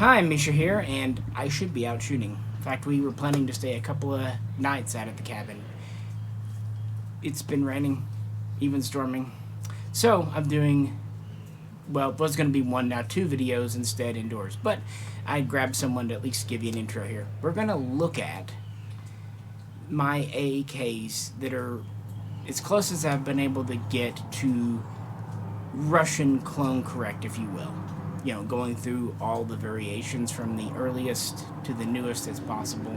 Hi, Misha here, and I should be out shooting. In fact, we were planning to stay a couple of nights out at the cabin. It's been raining, even storming. So, I'm doing, well, it was going to be one, now two videos instead indoors. But I grabbed someone to at least give you an intro here. We're going to look at my AKs that are as close as I've been able to get to Russian clone correct, if you will. You know, going through all the variations from the earliest to the newest as possible.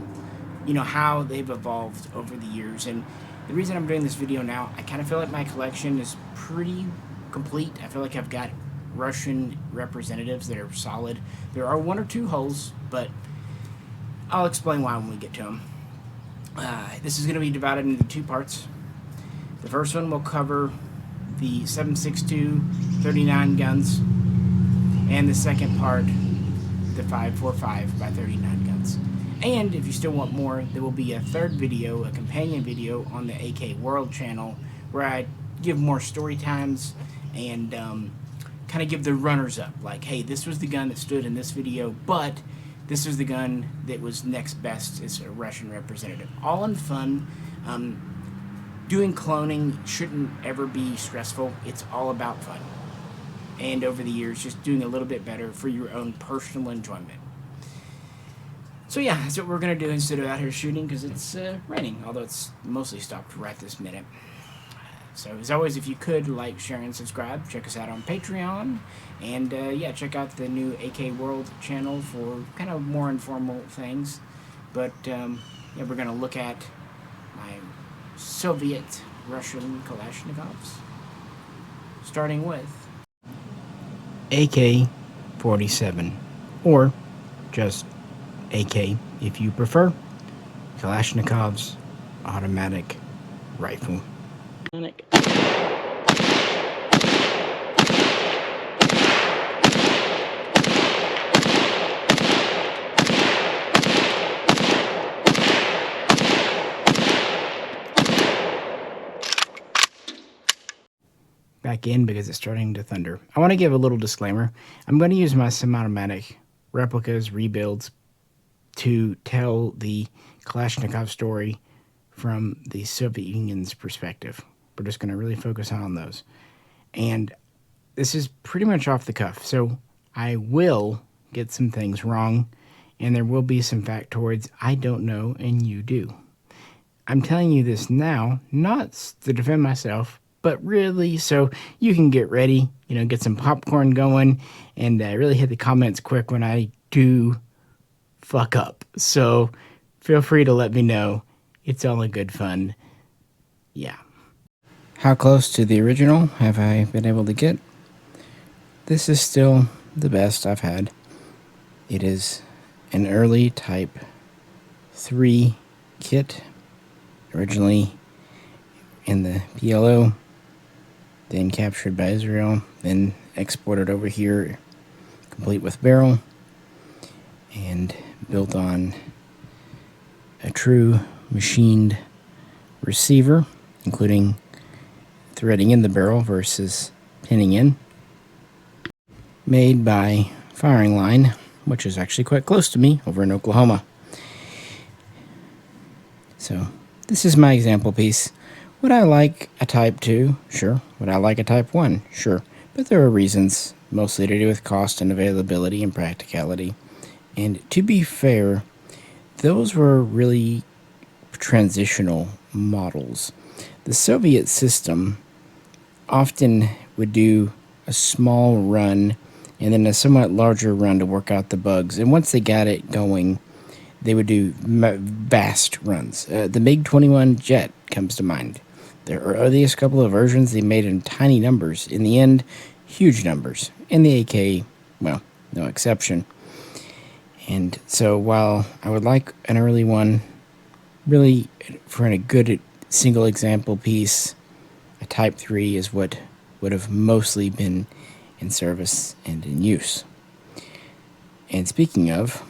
You know, how they've evolved over the years. And the reason I'm doing this video now, I kind of feel like my collection is pretty complete. I feel like I've got Russian representatives that are solid. There are one or two holes, but I'll explain why when we get to them. This is going to be divided into two parts. The first one will cover the 7.62 39 guns, and the second part, the 5.45 by 39 guns. And if you still want more, there will be a third video, a companion video on the AK World channel, where I give more story times and kind of give the runners up. Like, hey, this was the gun that stood in this video, but this was the gun that was next best as a Russian representative. All in fun. Doing cloning shouldn't ever be stressful. It's all about fun. And over the years, just doing a little bit better for your own personal enjoyment. So yeah, that's what we're going to do instead of out here shooting, because it's raining, although it's mostly stopped right this minute. So as always, if you could like, share, and subscribe, check us out on Patreon. And yeah, check out the new AK World channel for kind of more informal things. But yeah, we're going to look at my Soviet Russian Kalashnikovs, starting with AK47, or just AK if you prefer, Kalashnikov's automatic rifle. Back in because it's starting to thunder. I want to give a little disclaimer. I'm going to use my semi-automatic replicas, rebuilds, to tell the Kalashnikov story from the Soviet Union's perspective. We're just going to really focus on those. And this is pretty much off the cuff, so I will get some things wrong, and there will be some factoids I don't know and you do. I'm telling you this now, not to defend myself, but really so you can get ready, you know, get some popcorn going, and really hit the comments quick when I do fuck up. So feel free to let me know. It's all in good fun. Yeah. How close to the original have I been able to get? This is still the best I've had. It is an early Type 3 kit, originally in the PLO, then captured by Israel, then exported over here, complete with barrel, and built on a true machined receiver, including threading in the barrel versus pinning in. Made by Firing Line, which is actually quite close to me over in Oklahoma. So this is my example piece. Would I like a Type 2? Sure. Would I like a Type 1? Sure. But there are reasons, mostly to do with cost and availability and practicality. And to be fair, those were really transitional models. The Soviet system often would do a small run and then a somewhat larger run to work out the bugs. And once they got it going, they would do vast runs. The MiG-21 jet comes to mind. Their earliest couple of versions they made in tiny numbers. In the end, huge numbers. And the AK, well, no exception. And so while I would like an early one, really for a good single example piece, a Type 3 is what would have mostly been in service and in use. And speaking of,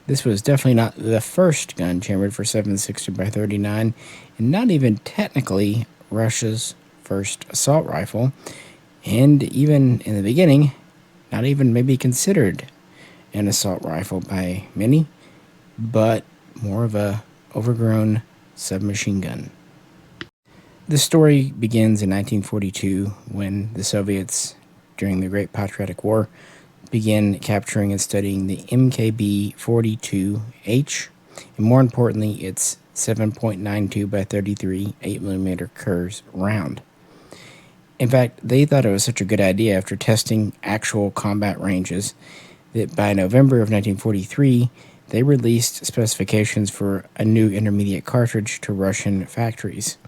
this was definitely not the first gun chambered for 7.62 by 39, and not even technically Russia's first assault rifle, and even in the beginning, not even maybe considered an assault rifle by many, but more of a overgrown submachine gun. The story begins in 1942 when the Soviets, during the Great Patriotic War, began capturing and studying the MKB-42H, and more importantly, its 7.92 by 33 8mm Kurz round. In fact, they thought it was such a good idea after testing actual combat ranges that by November of 1943, they released specifications for a new intermediate cartridge to Russian factories.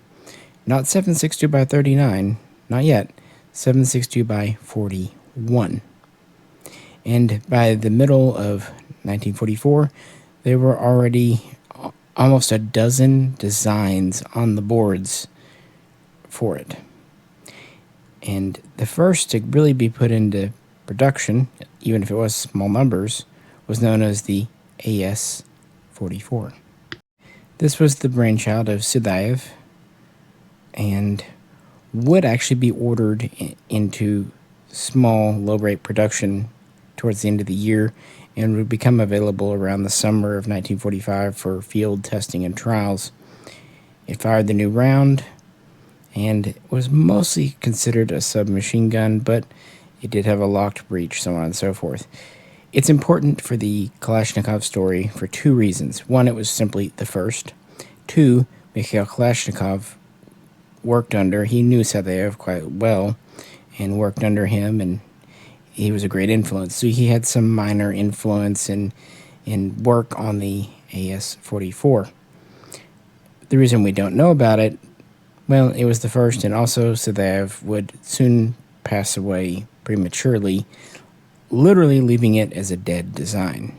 Not 7.62 by 39, not yet, 7.62 by 41. And by the middle of 1944, there were already almost a dozen designs on the boards for it. And the first to really be put into production, even if it was small numbers, was known as the AS-44. This was the brainchild of Sidaev and would actually be ordered into small, low-rate production towards the end of the year and would become available around the summer of 1945 for field testing and trials. It fired the new round and was mostly considered a submachine gun, but it did have a locked breech, so on and so forth. It's important for the Kalashnikov story for two reasons. One, it was simply the first. Two, Mikhail Kalashnikov he knew Sadeyev quite well and worked under him, and he was a great influence. So he had some minor influence in work on the AS-44. The reason we don't know about it, well, it was the first, and also Sadeyev would soon pass away prematurely, literally leaving it as a dead design.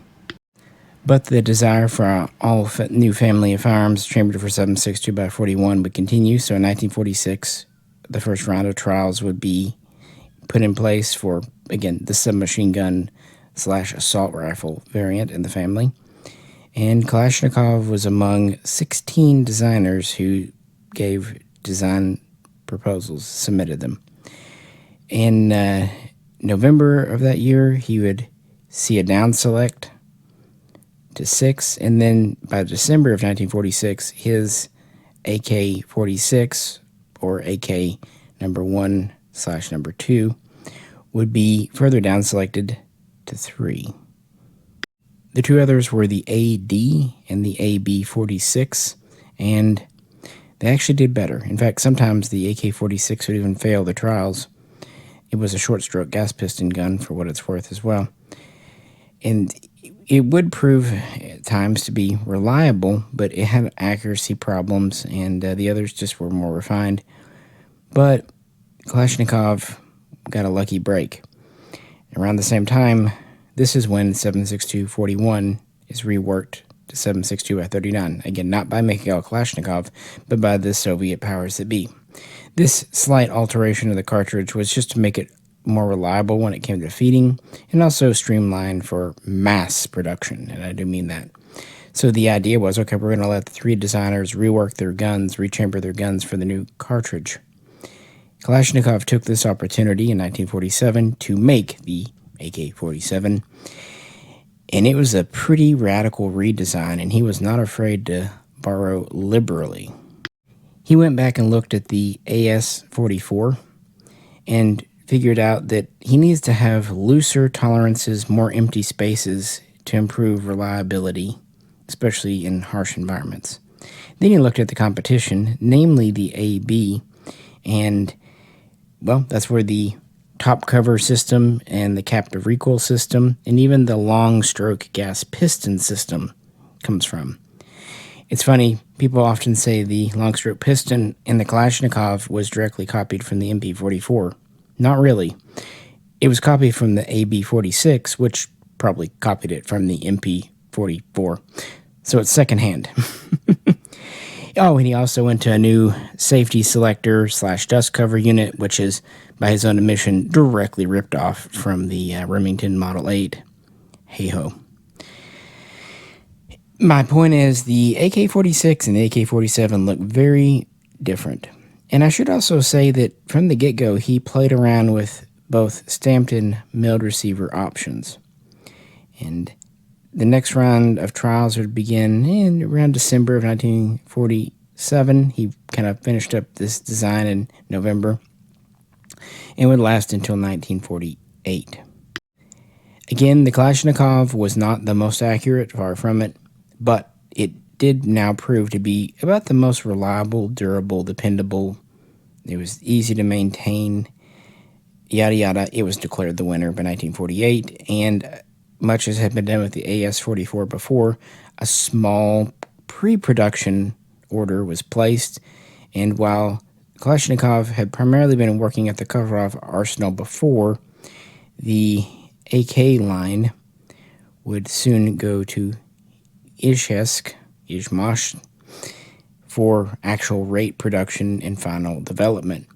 But the desire for all new family of firearms chambered for 7.62 by 41 would continue, so in 1946, the first round of trials would be put in place for, again, the submachine gun / assault rifle variant in the family. And Kalashnikov was among 16 designers who gave design proposals, submitted them. In November of that year, he would see a down select to 6, and then by December of 1946, his AK-46, or AK number 1 / 2, would be further down selected to 3. The two others were the AD and the AB-46, and they actually did better. In fact, sometimes the AK-46 would even fail the trials. It was a short-stroke gas piston gun, for what it's worth as well. And it would prove at times to be reliable, but it had accuracy problems, and the others just were more refined. But Kalashnikov got a lucky break. Around the same time, this is when 7.62-41 is reworked to 7.62 by 39. Again, not by Mikhail Kalashnikov, but by the Soviet powers that be. This slight alteration of the cartridge was just to make it more reliable when it came to feeding, and also streamlined for mass production, and I do mean that. So the idea was, okay, we're going to let the three designers rework their guns, rechamber their guns for the new cartridge. Kalashnikov took this opportunity in 1947 to make the AK-47, and it was a pretty radical redesign, and he was not afraid to borrow liberally. He went back and looked at the AS-44 and figured out that he needs to have looser tolerances, more empty spaces to improve reliability, especially in harsh environments. Then he looked at the competition, namely the AB, and, well, that's where the top cover system and the captive recoil system and even the long stroke gas piston system comes from. It's funny, people often say the long stroke piston in the Kalashnikov was directly copied from the MP44. Not really. It was copied from the AB-46, which probably copied it from the MP44. So it's secondhand. Oh, and he also went to a new safety selector / dust cover unit, which is, by his own admission, directly ripped off from the Remington Model 8. Hey-ho. My point is, the AK-46 and the AK-47 look very different. And I should also say that from the get-go, he played around with both stamped and milled receiver options. And And the next round of trials would begin in around December of 1947. He kind of finished up this design in November and would last until 1948. Again, the Kalashnikov was not the most accurate, far from it, but it did now prove to be about the most reliable, durable, dependable. It was easy to maintain, yada yada. It was declared the winner by 1948, and much as had been done with the AS-44 before, a small pre-production order was placed, and while Kalashnikov had primarily been working at the Kovarov arsenal before, the AK line would soon go to Izhmash for actual rate production and final development.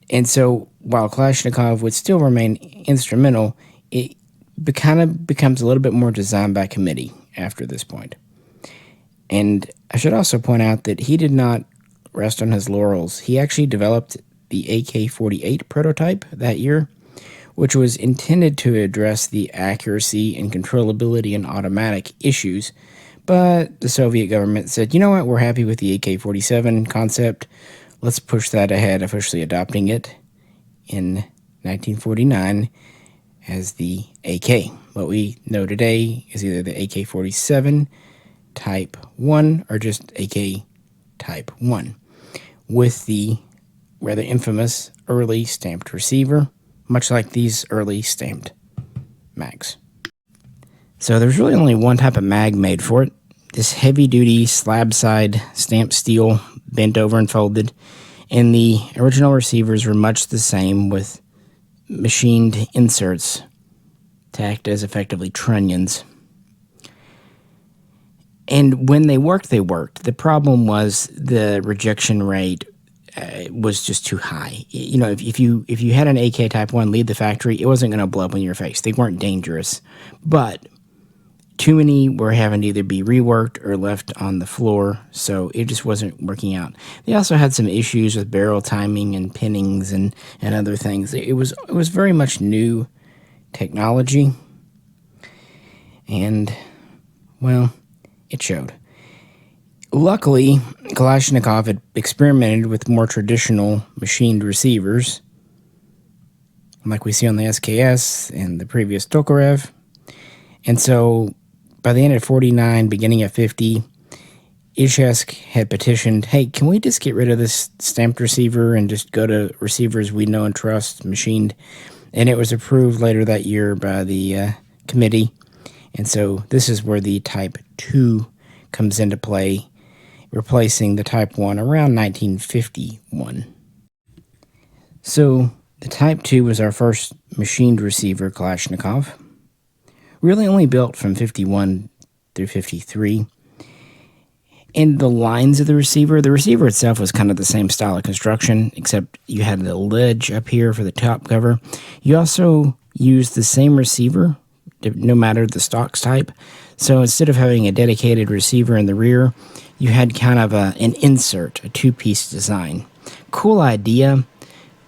And so while Kalashnikov would still remain instrumental, it kind of becomes a little bit more design by committee after this point. And I should also point out that he did not rest on his laurels. He actually developed the AK-48 prototype that year, which was intended to address the accuracy and controllability and automatic issues. But the Soviet government said, you know what, we're happy with the AK-47 concept. Let's push that ahead, officially adopting it in 1949 as the AK. What we know today is either the AK-47 Type 1 or just AK Type 1, with the rather infamous early stamped receiver, much like these early stamped mags. So there's really only one type of mag made for it. This heavy-duty slab-side stamped steel, bent over and folded, and the original receivers were much the same, with machined inserts to act as effectively trunnions. And when they worked, they worked. The problem was the rejection rate was just too high. You know, if you had an AK Type 1 leave the factory, it wasn't going to blow up in your face. They weren't dangerous. But too many were having to either be reworked or left on the floor, so it just wasn't working out. They also had some issues with barrel timing and pinnings and other things. It was very much new technology, and, well, it showed. Luckily, Kalashnikov had experimented with more traditional machined receivers, like we see on the SKS and the previous Tokarev. And so, by the end of 49, beginning of 50, Izhmash had petitioned, hey, can we just get rid of this stamped receiver and just go to receivers we know and trust, machined? And it was approved later that year by the committee. And so this is where the Type 2 comes into play, replacing the Type 1 around 1951. So the Type 2 was our first machined receiver Kalashnikov, really only built from 51 through 53. And the lines of the receiver itself was kind of the same style of construction, except you had the ledge up here for the top cover. You also used the same receiver, no matter the stocks type. So instead of having a dedicated receiver in the rear, you had kind of an insert, a two-piece design. Cool idea,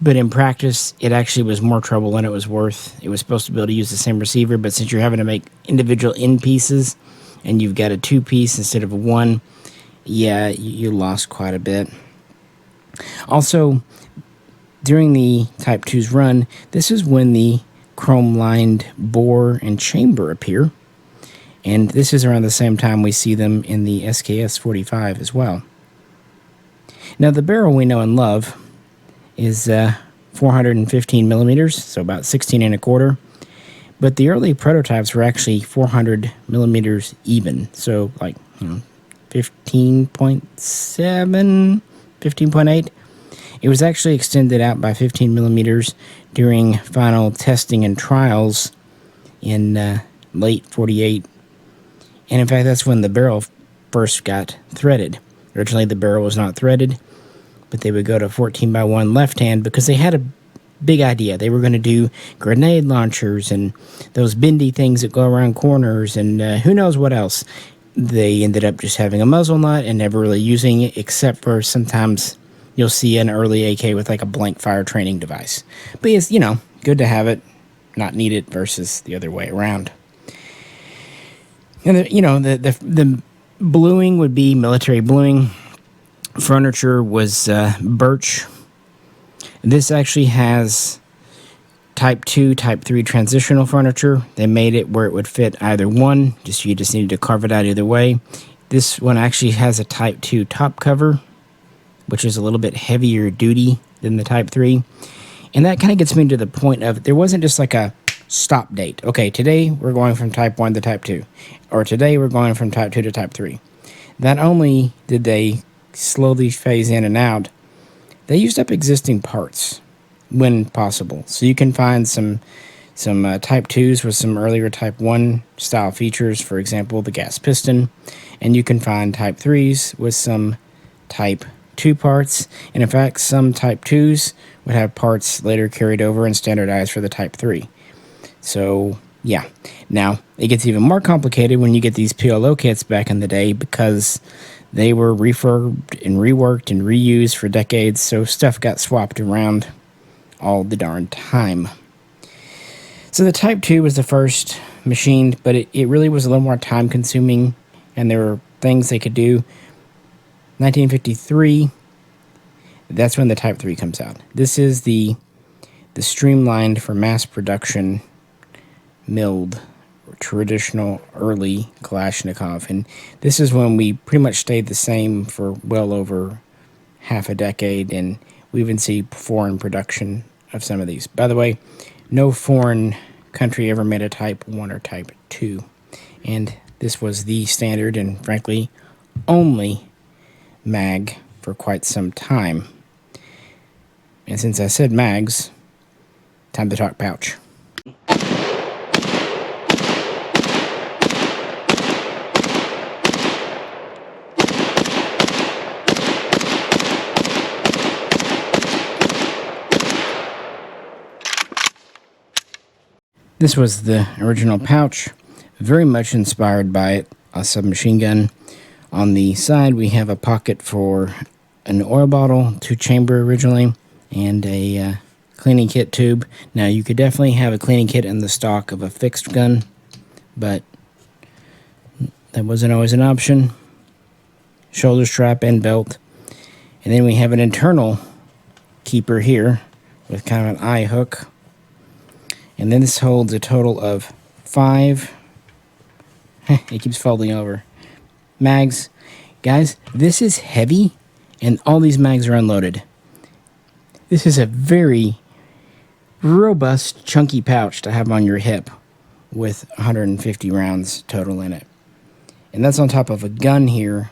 but in practice, it actually was more trouble than it was worth. It was supposed to be able to use the same receiver, but since you're having to make individual end pieces, and you've got a two-piece instead of a one, yeah, you lost quite a bit. Also, during the Type 2's run, this is when the chrome-lined bore and chamber appear, and this is around the same time we see them in the SKS-45 as well. Now, the barrel we know and love is 415 millimeters, so about 16 and a quarter, but the early prototypes were actually 400 millimeters even, so like 15.7, 15.8. It was actually extended out by 15 millimeters during final testing and trials in late 48. And in fact, that's when the barrel first got threaded. Originally, the barrel was not threaded, but they would go to 14x1 left hand because they had a big idea. They were going to do grenade launchers and those bendy things that go around corners and who knows what else. They ended up just having a muzzle nut and never really using it, except for sometimes you'll see an early AK with like a blank fire training device. But it's, good to have it, not need it, versus the other way around. And the bluing would be military bluing. Furniture was birch. This actually has Type 2, Type 3 transitional furniture. They made it where it would fit either one. You just needed to carve it out either way. This one actually has a Type 2 top cover, which is a little bit heavier duty than the Type 3. And that kind of gets me to the point of there wasn't just like a stop date. Okay, today we're going from Type 1 to Type 2. Or today we're going from Type 2 to Type 3. Not only did they slowly phase in and out, they used up existing parts when possible. So you can find some Type 2s with some earlier Type 1 style features, for example, the gas piston. And you can find Type 3s with some Type 2 parts. And in fact, some Type 2s would have parts later carried over and standardized for the Type 3. So, yeah. Now, it gets even more complicated when you get these PLO kits back in the day because they were refurbed and reworked and reused for decades, so stuff got swapped around all the darn time. So the Type 2 was the first machined, but it really was a little more time consuming, and there were things they could do. 1953, that's when the Type 3 comes out. This is the streamlined for mass production milled traditional early Kalashnikov, and this is when we pretty much stayed the same for well over half a decade, and we even see foreign production of some of these. By the way, no foreign country ever made a Type 1 or Type 2, and this was the standard and frankly only mag for quite some time. And since I said mags, time to talk pouch. This was the original pouch, very much inspired by a submachine gun. On the side, we have a pocket for an oil bottle, 2-chamber originally, and a cleaning kit tube. Now, you could definitely have a cleaning kit in the stock of a fixed gun, but that wasn't always an option. Shoulder strap and belt. And then we have an internal keeper here with kind of an eye hook. And then this holds a total of 5, it keeps folding over, mags. Guys, this is heavy, and all these mags are unloaded. This is a very robust, chunky pouch to have on your hip with 150 rounds total in it. And that's on top of a gun here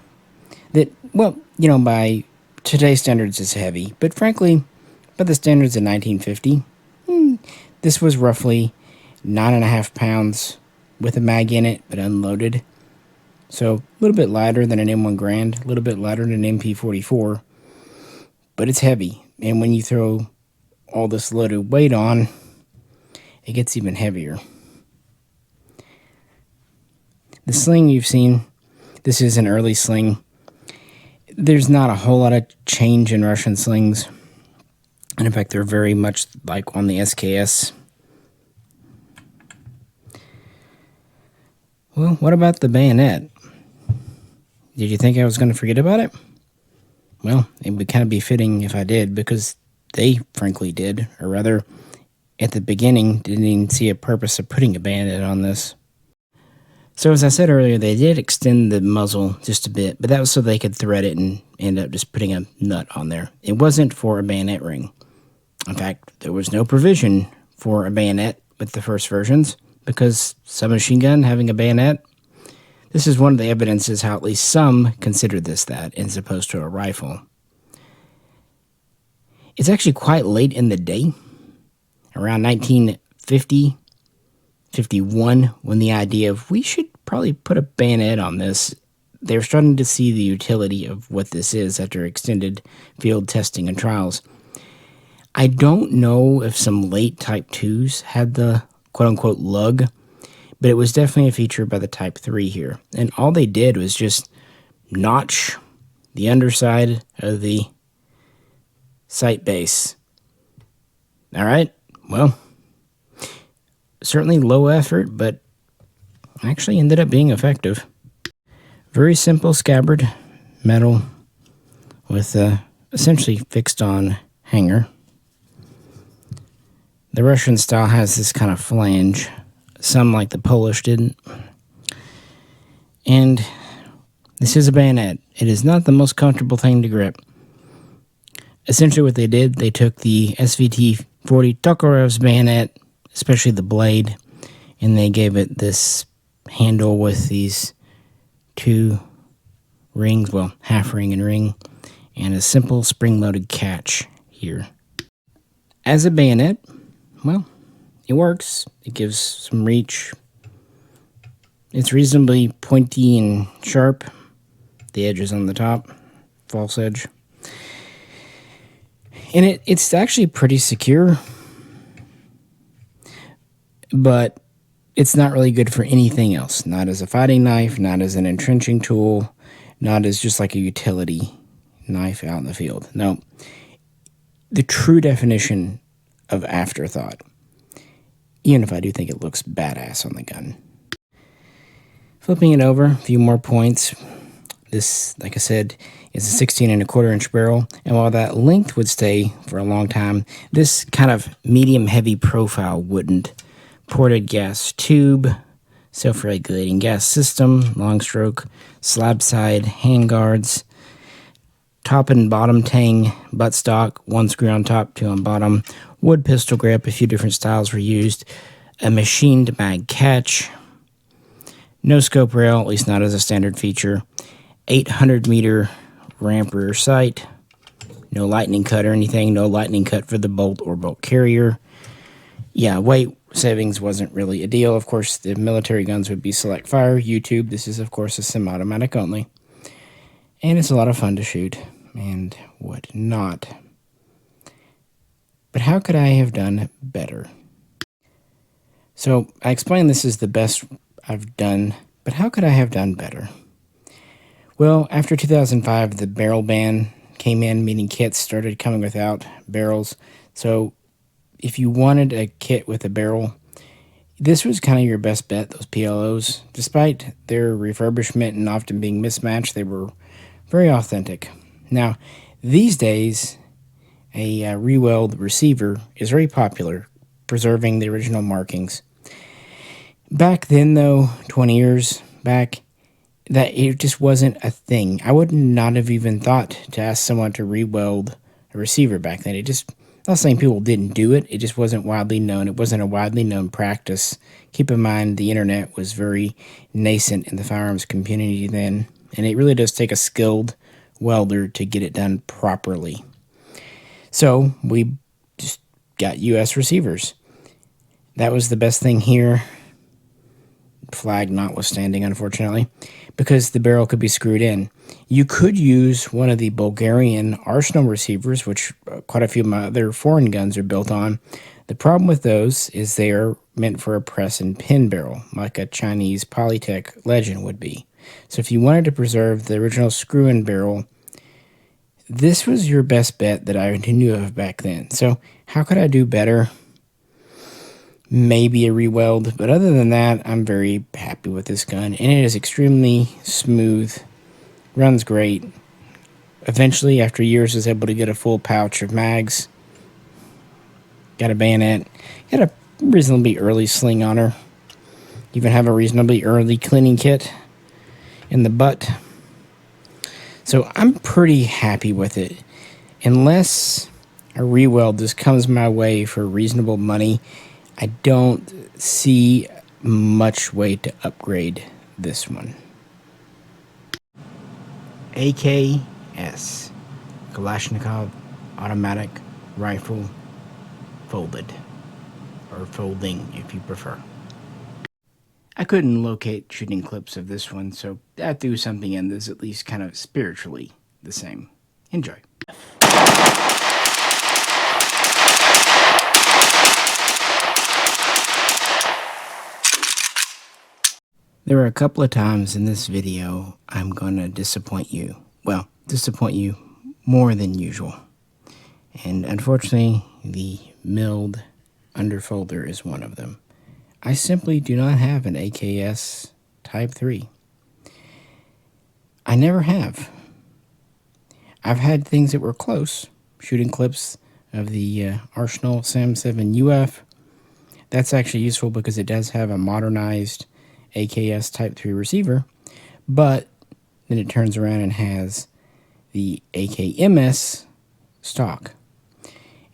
that, well, by today's standards is heavy, but frankly, by the standards of 1950, this was roughly 9.5 pounds with a mag in it, but unloaded. So a little bit lighter than an M1 Grand, a little bit lighter than an MP44, but it's heavy. And when you throw all this loaded weight on, it gets even heavier. The sling you've seen, this is an early sling. There's not a whole lot of change in Russian slings. And in fact, they're very much like on the SKS. Well, what about the bayonet? Did you think I was going to forget about it? Well, it would kind of be fitting if I did, because they frankly did. Or rather, at the beginning, didn't even see a purpose of putting a bayonet on this. So as I said earlier, they did extend the muzzle just a bit, but that was so they could thread it and end up just putting a nut on there. It wasn't for a bayonet ring. In fact, there was no provision for a bayonet with the first versions, because submachine gun having a bayonet, this is one of the evidences how at least some considered this that, as opposed to a rifle. It's actually quite late in the day, around 1950, 51, when the idea of we should probably put a bayonet on this, they were starting to see the utility of what this is after extended field testing and trials. I don't know if some late Type 2s had the quote-unquote lug, but it was definitely a feature by the Type 3 here. And all they did was just notch the underside of the sight base. All right, well, certainly low effort, but actually ended up being effective. Very simple scabbard, metal with a essentially fixed on hanger. The Russian style has this kind of flange, some like the Polish didn't. And this is a bayonet. It is not the most comfortable thing to grip. Essentially what they did, they took the SVT-40 Tokarev's bayonet, especially the blade, and they gave it this handle with these two rings, well, half ring and ring, and a simple spring-loaded catch here. As a bayonet, well, it works. It gives some reach. It's reasonably pointy and sharp. The edge is on the top, false edge. And it's actually pretty secure, but it's not really good for anything else. Not as a fighting knife, not as an entrenching tool, not as just like a utility knife out in the field. No, the true definition of afterthought, even if I do think it looks badass on the gun. Flipping it over, a few more points. This, like I said, is a 16¼ inch barrel, and while that length would stay for a long time, this kind of medium heavy profile wouldn't. Ported gas tube, self-regulating gas system, long stroke, slab side handguards, top and bottom tang buttstock, one screw on top, two on bottom, wood pistol grip, a few different styles were used, a machined mag catch, no scope rail, at least not as a standard feature, 800-meter ramp rear sight, no lightning cut or anything, no lightning cut for the bolt or bolt carrier. Yeah, weight savings wasn't really a deal. Of course, the military guns would be select fire, YouTube. This is, of course, a semi-automatic only. And it's a lot of fun to shoot and whatnot. But how could I have done better? So I explained this is the best I've done, but how could I have done better? Well, after 2005, the barrel ban came in, meaning kits started coming without barrels. So if you wanted a kit with a barrel, this was kind of your best bet, those PLOs. Despite their refurbishment and often being mismatched, they were very authentic. Now, these days, a re-weld receiver is very popular, preserving the original markings. Back then, though, 20 years back, that it just wasn't a thing. I would not have even thought to ask someone to re-weld a receiver back then. It just, I'm not saying people didn't do it, it just wasn't widely known. It wasn't a widely known practice. Keep in mind, the internet was very nascent in the firearms community then, and it really does take a skilled welder to get it done properly. So we just got US receivers. That was the best thing here, flag notwithstanding, unfortunately, because the barrel could be screwed in. You could use one of the Bulgarian Arsenal receivers, which quite a few of my other foreign guns are built on. The problem with those is they are meant for a press and pin barrel, like a Chinese Polytech Legend would be. So if you wanted to preserve the original screw-in barrel, this was your best bet that I knew of back then. So how could I do better? Maybe a re-weld, but other than that, I'm very happy with this gun, and it is extremely smooth, runs great. Eventually, after years, I was able to get a full pouch of mags, got a bayonet, got a reasonably early sling on her, even have a reasonably early cleaning kit in the butt. So I'm pretty happy with it. Unless a re-weld just comes my way for reasonable money, I don't see much way to upgrade this one. AKS, Kalashnikov automatic rifle, folded, or folding if you prefer. I couldn't locate shooting clips of this one, so I threw something in that's at least kind of spiritually the same. Enjoy. There are a couple of times in this video I'm going to disappoint you. Well, disappoint you more than usual. And unfortunately, the milled underfolder is one of them. I simply do not have an AKS Type 3. I never have. I've had things that were close, shooting clips of the Arsenal SAM-7 UF. That's actually useful because it does have a modernized AKS Type 3 receiver, but then it turns around and has the AKMS stock.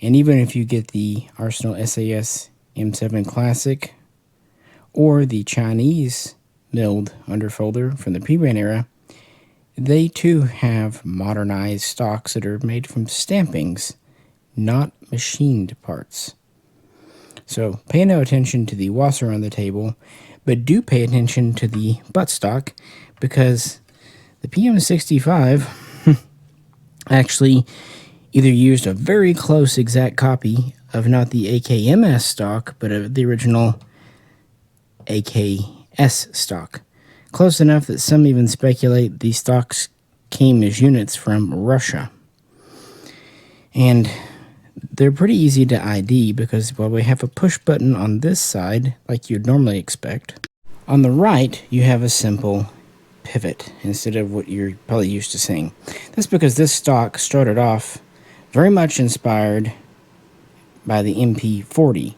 And even if you get the Arsenal SAS M7 Classic or the Chinese milled underfolder from the pre-brand era, they too have modernized stocks that are made from stampings, not machined parts. So pay no attention to the wasser on the table, but do pay attention to the buttstock, because the PM65 actually either used a very close exact copy of not the AKMS stock, but of the original AKS stock. Close enough that some even speculate these stocks came as units from Russia. And they're pretty easy to ID because, well, we have a push button on this side, like you'd normally expect. On the right, you have a simple pivot instead of what you're probably used to seeing. That's because this stock started off very much inspired by the MP40,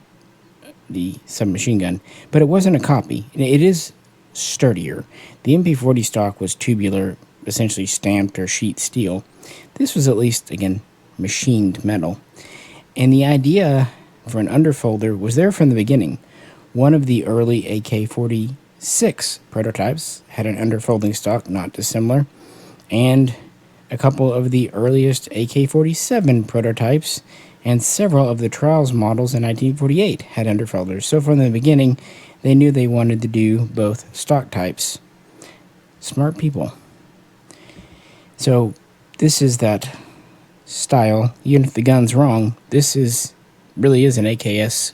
the submachine gun, but it wasn't a copy. It is sturdier. The MP40 stock was tubular, essentially stamped or sheet steel. This was at least, again, machined metal. And the idea for an underfolder was there from the beginning. One of the early AK-46 prototypes had an underfolding stock not dissimilar, and a couple of the earliest AK-47 prototypes and several of the trials models in 1948 had underfolders. So from the beginning, they knew they wanted to do both stock types. Smart people. So this is that style. Even if the gun's wrong, this really is an AKS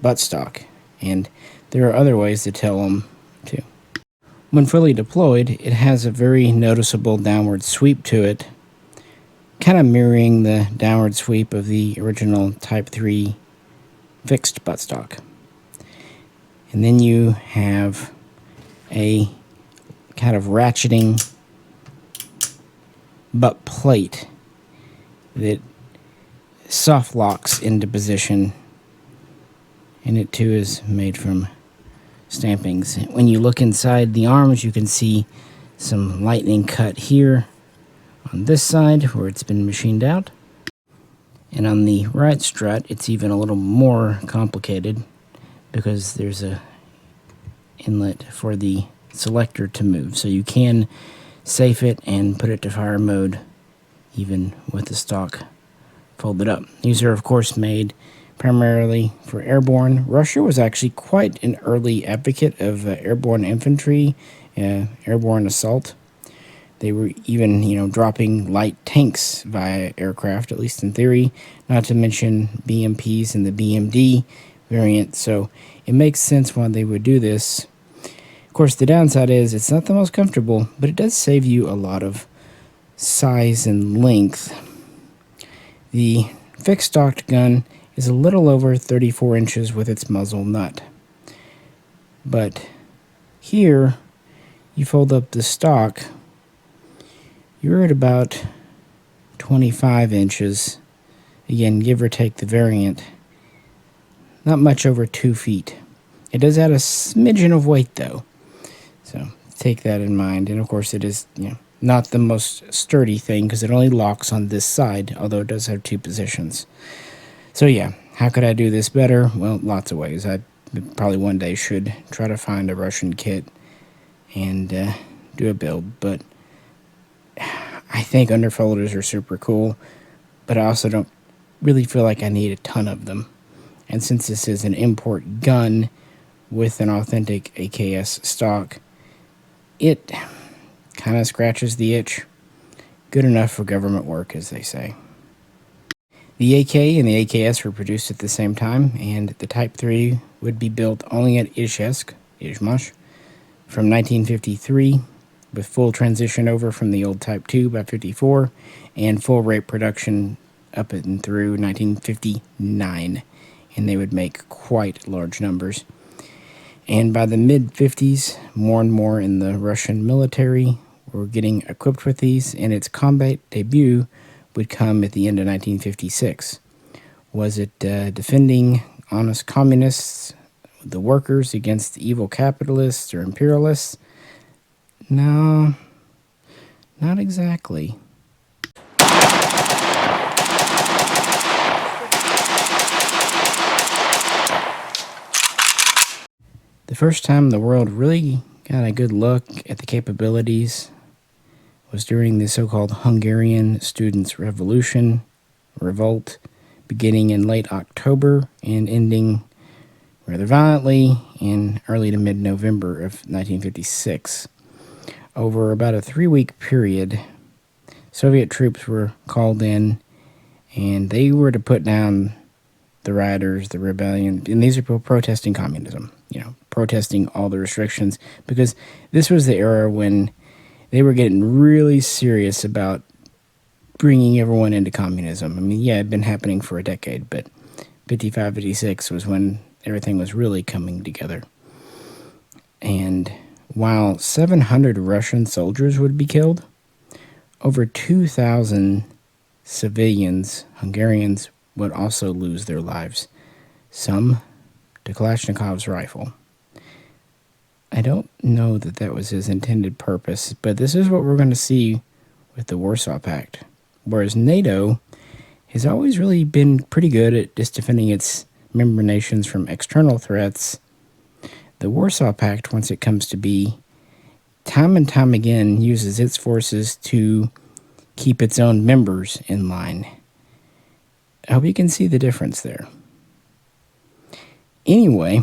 buttstock, and there are other ways to tell them too. When fully deployed, it has a very noticeable downward sweep to it, kind of mirroring the downward sweep of the original Type 3 fixed buttstock. And then you have a kind of ratcheting butt plate that soft locks into position, and it too is made from stampings. When you look inside the arms, you can see some lightning cut here on this side where it's been machined out, and on the right strut it's even a little more complicated because there's a inlet for the selector to move, so you can safe it and put it to fire mode even with the stock folded up. These are of course made primarily for airborne. Russia was actually quite an early advocate of airborne infantry, airborne assault. They were even, dropping light tanks via aircraft, at least in theory, not to mention BMPs and the BMD variant, so it makes sense why they would do this. Of course, the downside is it's not the most comfortable, but it does save you a lot of size and length. The fixed stocked gun is a little over 34 inches with its muzzle nut. But here, you fold up the stock, you're at about 25 inches. Again, give or take the variant. Not much over 2 feet. It does add a smidgen of weight though, so take that in mind. And of course it is, not the most sturdy thing because it only locks on this side, although it does have 2 positions. So yeah, how could I do this better? Well, lots of ways. I probably one day should try to find a Russian kit and do a build, but I think underfolders are super cool, but I also don't really feel like I need a ton of them. And since this is an import gun with an authentic AKS stock, it kind of scratches the itch. Good enough for government work, as they say. The AK and the AKS were produced at the same time, and the Type 3 would be built only at Izhevsk from 1953, with full transition over from the old Type 2 by 54, and full rate production up and through 1959, and they would make quite large numbers. And by the mid-50s, more and more in the Russian military were getting equipped with these, and its combat debut would come at the end of 1956. Was it defending honest communists, the workers, against the evil capitalists or imperialists? No, not exactly. The first time the world really got a good look at the capabilities was during the so-called Hungarian Students' Revolt, beginning in late October and ending rather violently in early to mid-November of 1956. Over about a 3-week period, Soviet troops were called in, and they were to put down the rioters, the rebellion, and these are people protesting communism, protesting all the restrictions, because this was the era when they were getting really serious about bringing everyone into communism. I mean, yeah, it had been happening for a decade, but 55, 56 was when everything was really coming together. And while 700 Russian soldiers would be killed, over 2,000 civilians, Hungarians, would also lose their lives, some to Kalashnikov's rifle. I don't know that that was his intended purpose, but this is what we're going to see with the Warsaw Pact. Whereas NATO has always really been pretty good at just defending its member nations from external threats, the Warsaw Pact, once it comes to be, time and time again uses its forces to keep its own members in line. I hope you can see the difference there. Anyway,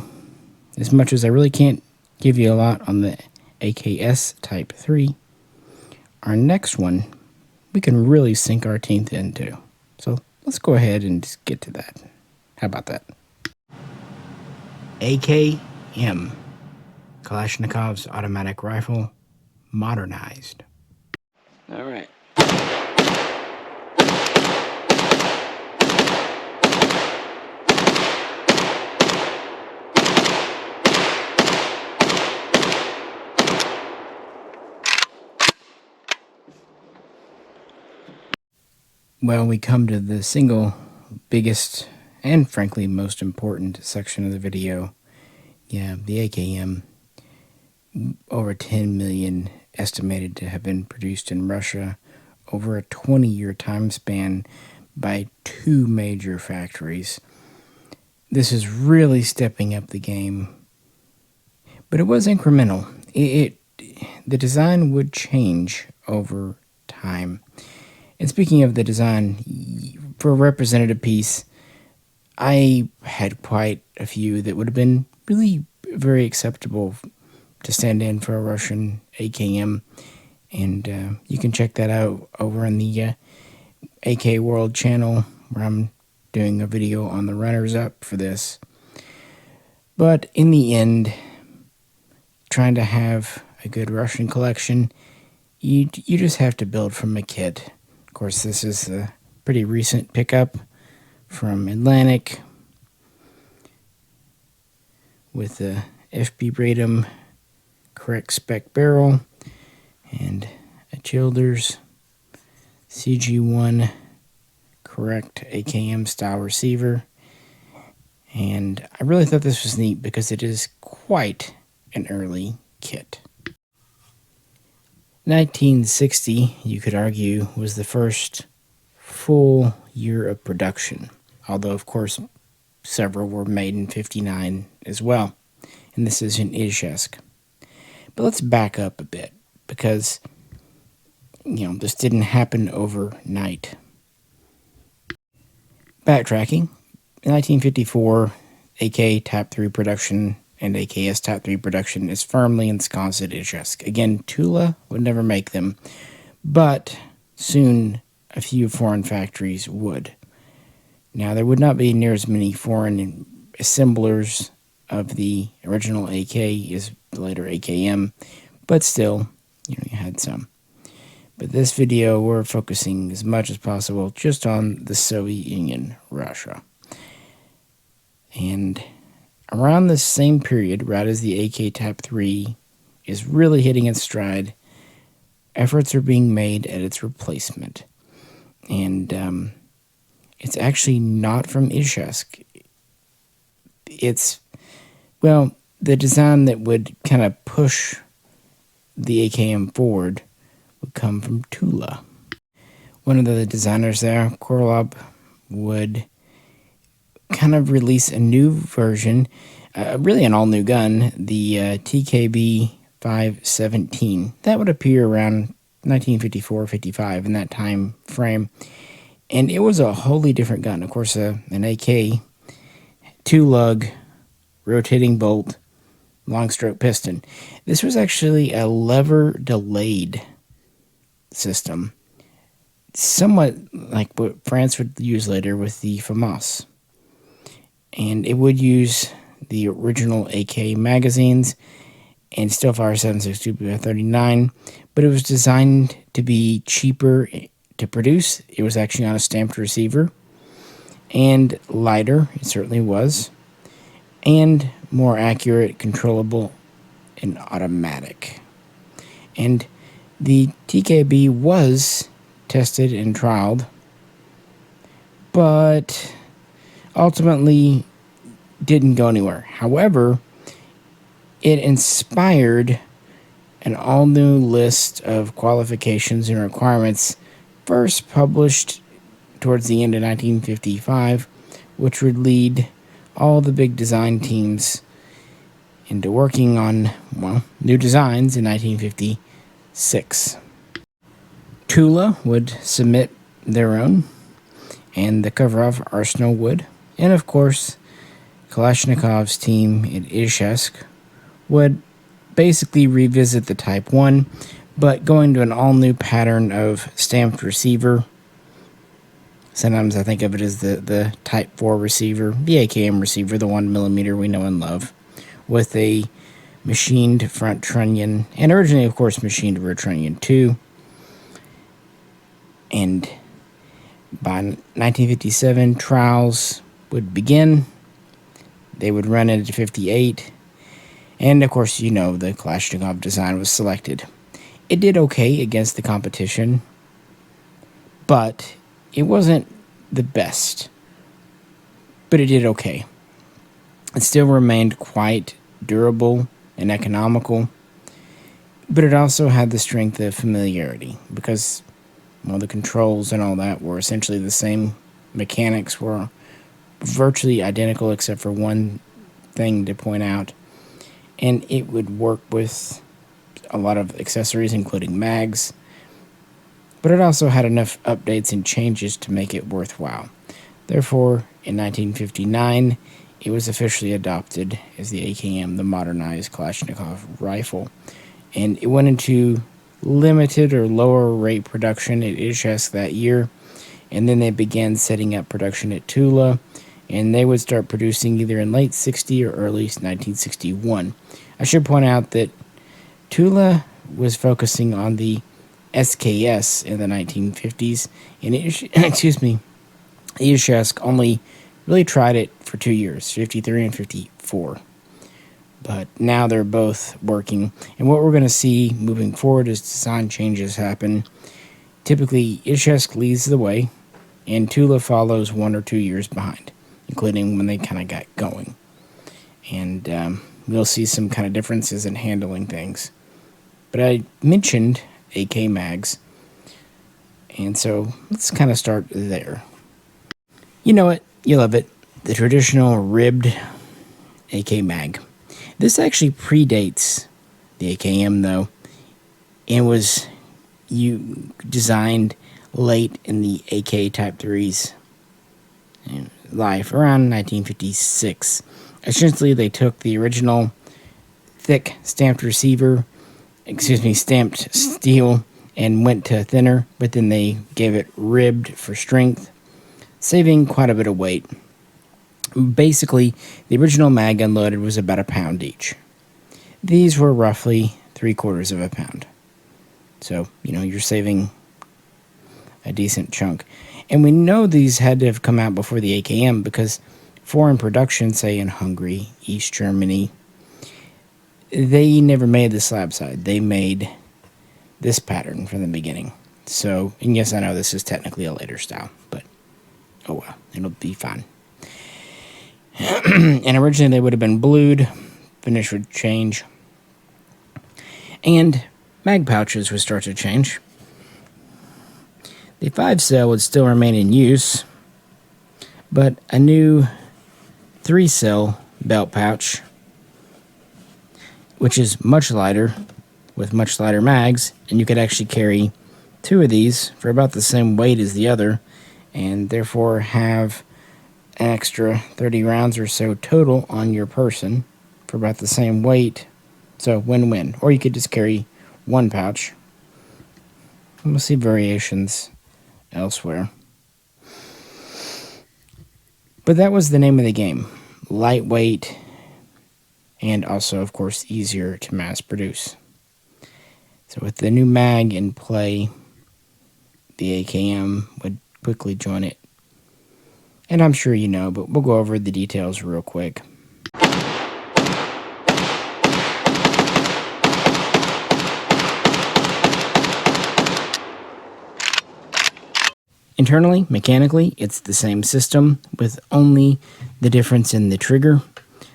as much as I really can't give you a lot on the AKS Type 3, our next one we can really sink our teeth into. So let's go ahead and just get to that. How about that? AKM, Kalashnikov's automatic rifle, modernized. All right. Well, we come to the single biggest and frankly most important section of the video. Yeah, the AKM. Over 10 million estimated to have been produced in Russia over a 20-year time span by 2 major factories. This is really stepping up the game. But it was incremental. The design would change over time. And speaking of the design, for a representative piece, I had quite a few that would have been really very acceptable to stand in for a Russian AKM. And you can check that out over on the AK World channel, where I'm doing a video on the runners-up for this. But in the end, trying to have a good Russian collection, you just have to build from a kit. Of course, this is a pretty recent pickup from Atlantic with the FB Bratum correct spec barrel and a Childers CG1 correct AKM style receiver. And I really thought this was neat because it is quite an early kit. 1960, you could argue, was the first full year of production, although of course several were made in 59 as well, and this is in Izhevsk. But let's back up a bit, because this didn't happen overnight. Backtracking, in 1954, AK Type 3 production and AKS Type 3 production is firmly ensconced at Izhevsk. Again, Tula would never make them, but soon a few foreign factories would. Now, there would not be near as many foreign assemblers of the original AK as the later AKM, but still, you had some. But this video, we're focusing as much as possible just on the Soviet Union, Russia. And Around the same period, right as the AK Type 3 is really hitting its stride, efforts are being made at its replacement. And it's actually not from Izhevsk. It's, well, the design that would kind of push the AKM forward would come from Tula. One of the designers there, Korolov, would kind of release a new version, really an all-new gun, the TKB-517. That would appear around 1954-55 in that time frame. And it was a wholly different gun. Of course, an AK, two-lug, rotating bolt, long-stroke piston. This was actually a lever-delayed system, somewhat like what France would use later with the FAMAS. And it would use the original AK magazines and still fire 7.62 by 39, but it was designed to be cheaper to produce. It was actually on a stamped receiver, and lighter, it certainly was, and more accurate, controllable, and automatic. And the TKB was tested and trialed, but ultimately didn't go anywhere. However, it inspired an all-new list of qualifications and requirements, first published towards the end of 1955, which would lead all the big design teams into working on, well, new designs in 1956. Tula would submit their own, and the Kovrov Arsenal would, and of course, Kalashnikov's team at Izhevsk would basically revisit the Type 1, but going to an all-new pattern of stamped receiver. Sometimes I think of it as the Type 4 receiver, the AKM receiver, the 1mm we know and love, with a machined front trunnion, and originally, of course, machined rear trunnion too. And by 1957, trials would begin. They would run into 58. And, of course, you know, the Kalashnikov design was selected. It did okay against the competition, but it wasn't the best. But it did okay. It still remained quite durable and economical, but it also had the strength of familiarity because, well, the controls and all that were essentially the same. Mechanics were virtually identical except for one thing to point out, and it would work with a lot of accessories, including mags, but it also had enough updates and changes to make it worthwhile. Therefore, in 1959, it was officially adopted as the AKM, the modernized Kalashnikov rifle, and it went into limited or lower rate production at Izhevsk that year, and then they began setting up production at Tula, and they would start producing either in late 60 or early 1961. I should point out that Tula was focusing on the SKS in the 1950s, and Izhevsk only really tried it for 2 years, 53 and 54. But now they're both working, and what we're going to see moving forward as design changes happen, typically Izhevsk leads the way, and Tula follows 1 or 2 years behind, including when they kind of got going. And we'll see some kind of differences in handling things. But I mentioned AK mags, and so let's kind of start there. You know it, you love it, the traditional ribbed AK mag. This actually predates the AKM, though, and was designed late in the AK Type 3's life, around 1956. Essentially, they took the original thick stamped stamped steel, and went to thinner, but then they gave it ribbed for strength, saving quite a bit of weight. Basically, the original mag unloaded was about a pound each. These were roughly 3/4 of a pound. So, you're saving a decent chunk. And we know these had to have come out before the AKM because foreign production, say in Hungary, East Germany, they never made the slab side. They made this pattern from the beginning. So, and yes, I know this is technically a later style, but oh well, it'll be fine. And originally they would have been blued, finish would change, and mag pouches would start to change. The 5-cell would still remain in use, but a new 3-cell belt pouch, which is much lighter, with much lighter mags, and you could actually carry 2 of these for about the same weight as the other, and therefore have an extra 30 rounds or so total on your person for about the same weight. So win-win. Or you could just carry 1 pouch. And we'll see variations elsewhere. But that was the name of the game. Lightweight, and also, of course, easier to mass produce. So with the new mag in play, the AKM would quickly join it. And I'm sure you know, but we'll go over the details real quick. Internally, mechanically, it's the same system, with only the difference in the trigger.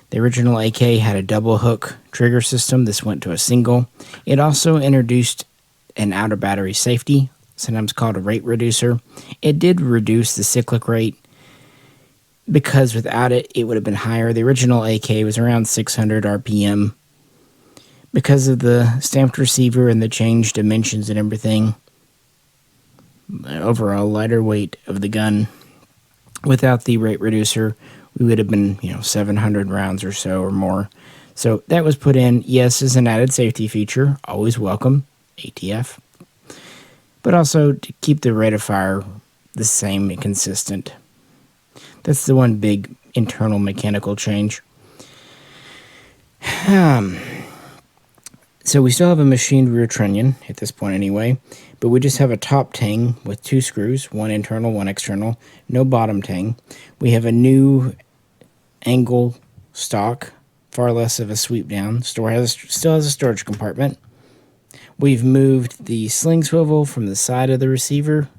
The original AK had a double hook trigger system. This went to a single. It also introduced an outer battery safety, sometimes called a rate reducer. It did reduce the cyclic rate, because without it, it would have been higher. The original AK was around 600 RPM. Because of the stamped receiver and the changed dimensions and everything, the overall lighter weight of the gun, without the rate reducer, we would have been, 700 rounds or so or more. So that was put in, yes, as an added safety feature, always welcome, ATF, but also to keep the rate of fire the same and consistent. That's the one big internal mechanical change. So we still have a machined rear trunnion at this point anyway, but we just have a top tang with 2 screws, one internal, one external, no bottom tang. We have a new angle stock, far less of a sweep down. Still has a storage compartment. We've moved the sling swivel from the side of the receiver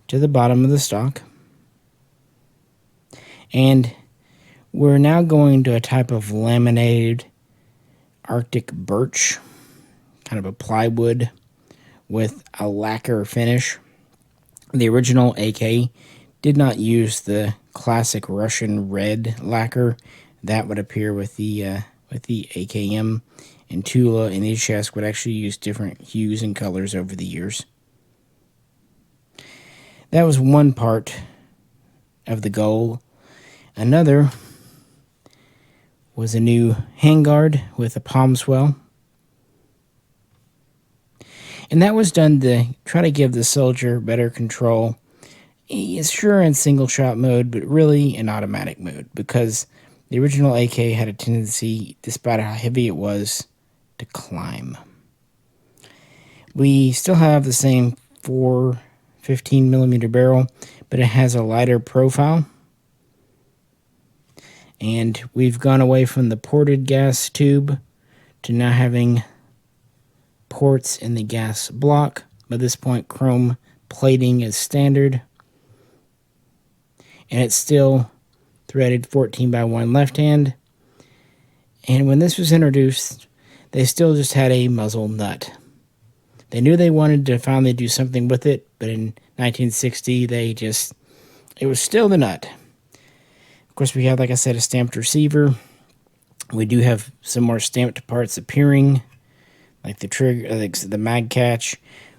to the bottom of the stock. And we're now going to a type of laminated Arctic birch, kind of a plywood with a lacquer finish. The original AK did not use the classic Russian red lacquer that would appear with the AKM, and Tula and Mishaco would actually use different hues and colors over the years. That was one part of the goal. Another was a new handguard with a palm swell. And that was done to try to give the soldier better control. It's sure in single shot mode, but really in automatic mode, because the original AK had a tendency, despite how heavy it was, to climb. We still have the same 4.15mm barrel, but it has a lighter profile. And we've gone away from the ported gas tube to now having ports in the gas block. At this point, chrome plating is standard. And it's still threaded 14x1 left hand. And when this was introduced, they still just had a muzzle nut. They knew they wanted to finally do something with it, but in 1960, it was still the nut. Of course, we have, like I said, a stamped receiver. We do have some more stamped parts appearing, like the trigger, like the mag catch.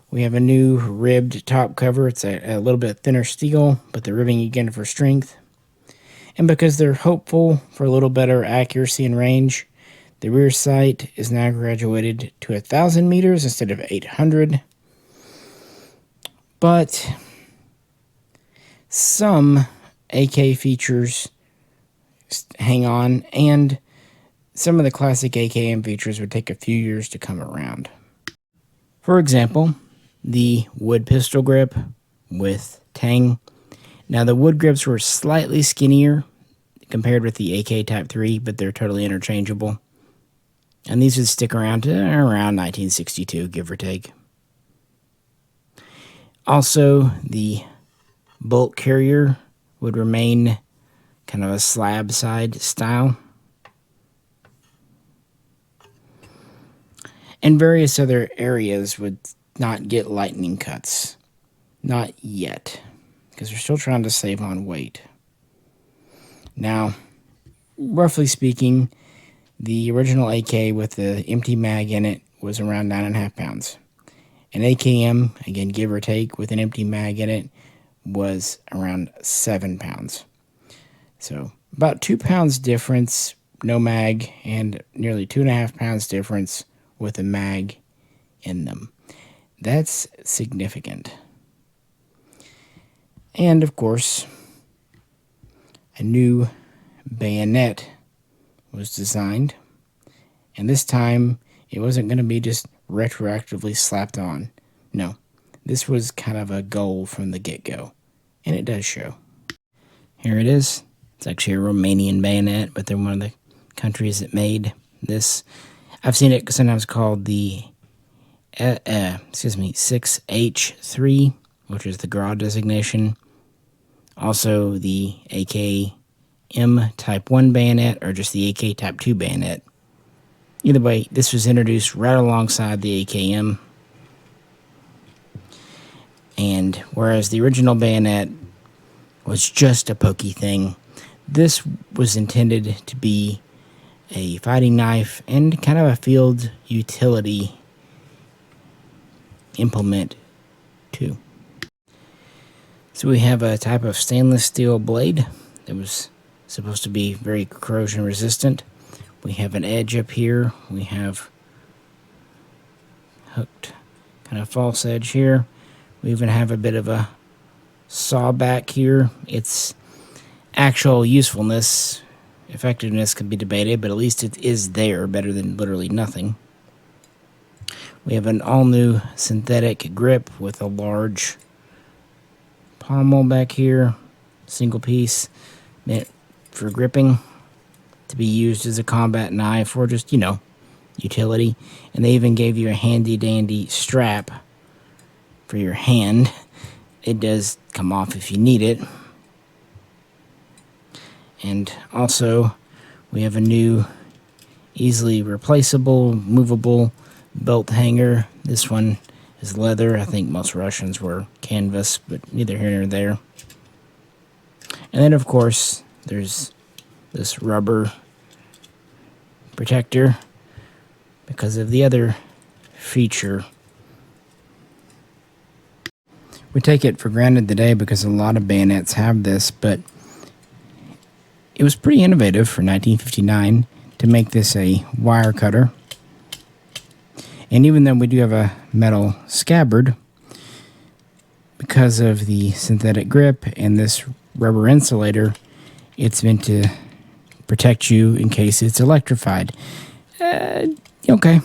We have a new ribbed top cover. It's a little bit thinner steel, but the ribbing again for strength. And because they're hopeful for a little better accuracy and range, the rear sight is now graduated to 1,000 meters instead of 800. But some AK features hang on, and some of the classic AKM features would take a few years to come around. For example, the wood pistol grip with tang. Now the wood grips were slightly skinnier compared with the AK Type 3, but they're totally interchangeable. And these would stick around to around 1962, give or take. Also, the bolt carrier would remain kind of a slab side style. And various other areas would not get lightning cuts. Not yet, because they're still trying to save on weight. Now, roughly speaking, the original AK with the empty mag in it was around 9.5 pounds. An AKM, again, give or take, with an empty mag in it, was around 7 pounds. So, about 2 pounds difference, no mag, and nearly 2.5 pounds difference with a mag in them. That's significant. And, of course, a new bayonet was designed. And this time, it wasn't going to be just retroactively slapped on. No, this was kind of a goal from the get-go. And it does show. Here it is. It's actually a Romanian bayonet, but they're one of the countries that made this. I've seen it sometimes called the 6H3, which is the GRA designation. Also the AKM Type 1 bayonet, or just the AK Type 2 bayonet. Either way, this was introduced right alongside the AKM. And whereas the original bayonet was just a pokey thing, this was intended to be a fighting knife and kind of a field utility implement too. So we have a type of stainless steel blade that was supposed to be very corrosion resistant. We have an edge up here. We have hooked kind of false edge here. We even have a bit of a saw back here. Its actual usefulness, effectiveness could be debated, but at least it is there, better than literally nothing. We have an all-new synthetic grip with a large pommel back here, single piece, meant for gripping, to be used as a combat knife or just, utility. And they even gave you a handy-dandy strap for your hand. It does come off if you need it. And also, we have a new easily replaceable, movable belt hanger. This one is leather. I think most Russians were canvas, but neither here nor there. And then, of course, there's this rubber protector because of the other feature. We take it for granted today because a lot of bayonets have this, but it was pretty innovative for 1959 to make this a wire cutter. And even though we do have a metal scabbard, because of the synthetic grip and this rubber insulator, it's meant to protect you in case it's electrified. Okay.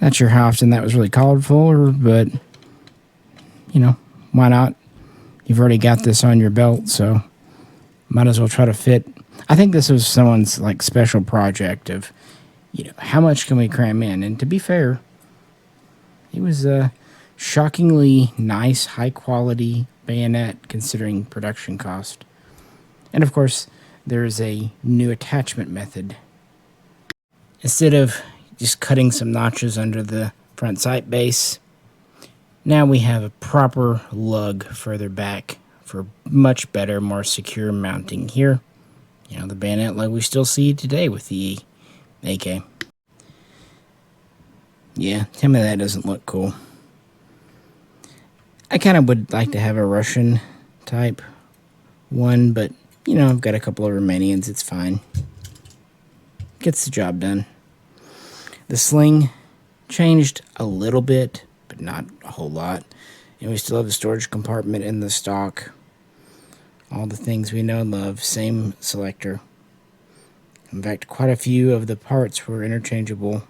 Not sure how often that was really called for, but, why not? You've already got this on your belt, so might as well try to fit. I think this was someone's, special project of, how much can we cram in? And to be fair, it was a shockingly nice, high-quality bayonet considering production cost. And, of course, there's a new attachment method. Instead of just cutting some notches under the front sight base, now we have a proper lug further back for much better, more secure mounting here. The bayonet lug we still see today with the AK. Yeah, tell me that doesn't look cool. I kind of would like to have a Russian type one, but, I've got a couple of Romanians, it's fine. Gets the job done. The sling changed a little bit, but not a whole lot. And we still have the storage compartment in the stock. All the things we know and love, same selector. In fact, quite a few of the parts were interchangeable,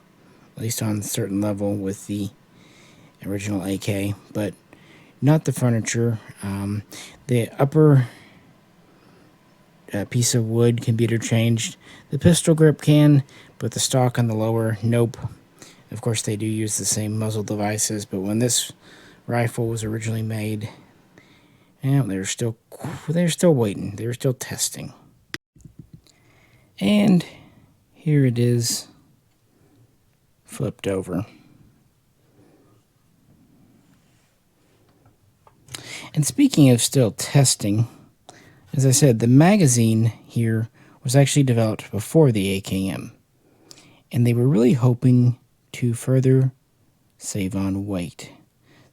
at least on a certain level with the original AK, but not the furniture. The upper piece of wood can be interchanged. The pistol grip can, but the stock on the lower, nope. Of course, they do use the same muzzle devices, but when this rifle was originally made, yeah, they're still waiting. They're still testing. And here it is, flipped over. And speaking of still testing, as I said, the magazine here was actually developed before the AKM. And they were really hoping to further save on weight.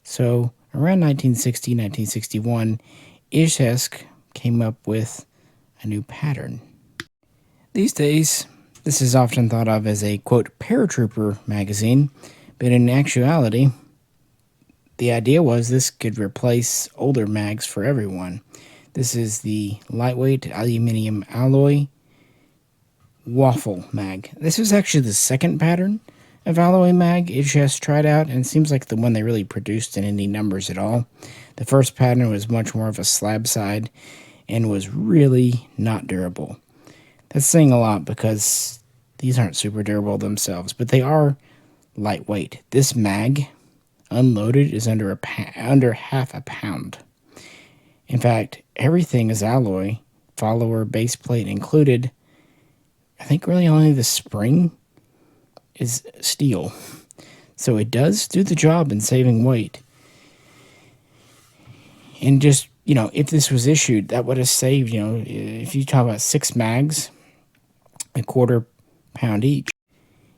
So around 1960, 1961, Izhevsk came up with a new pattern. These days, this is often thought of as a, quote, paratrooper magazine, but in actuality, the idea was this could replace older mags for everyone. This is the lightweight aluminum alloy waffle mag. This was actually the second pattern of alloy mag Izhevsk tried out, and it seems like the one they really produced in any numbers at all. The first pattern was much more of a slab side and was really not durable. That's saying a lot because these aren't super durable themselves, but they are lightweight. This mag, unloaded, is under half a pound. In fact, everything is alloy, follower, base plate included. I think really only the spring is steel. So it does do the job in saving weight. And just, if this was issued, that would have saved, if you talk about 6 mags, a quarter pound each,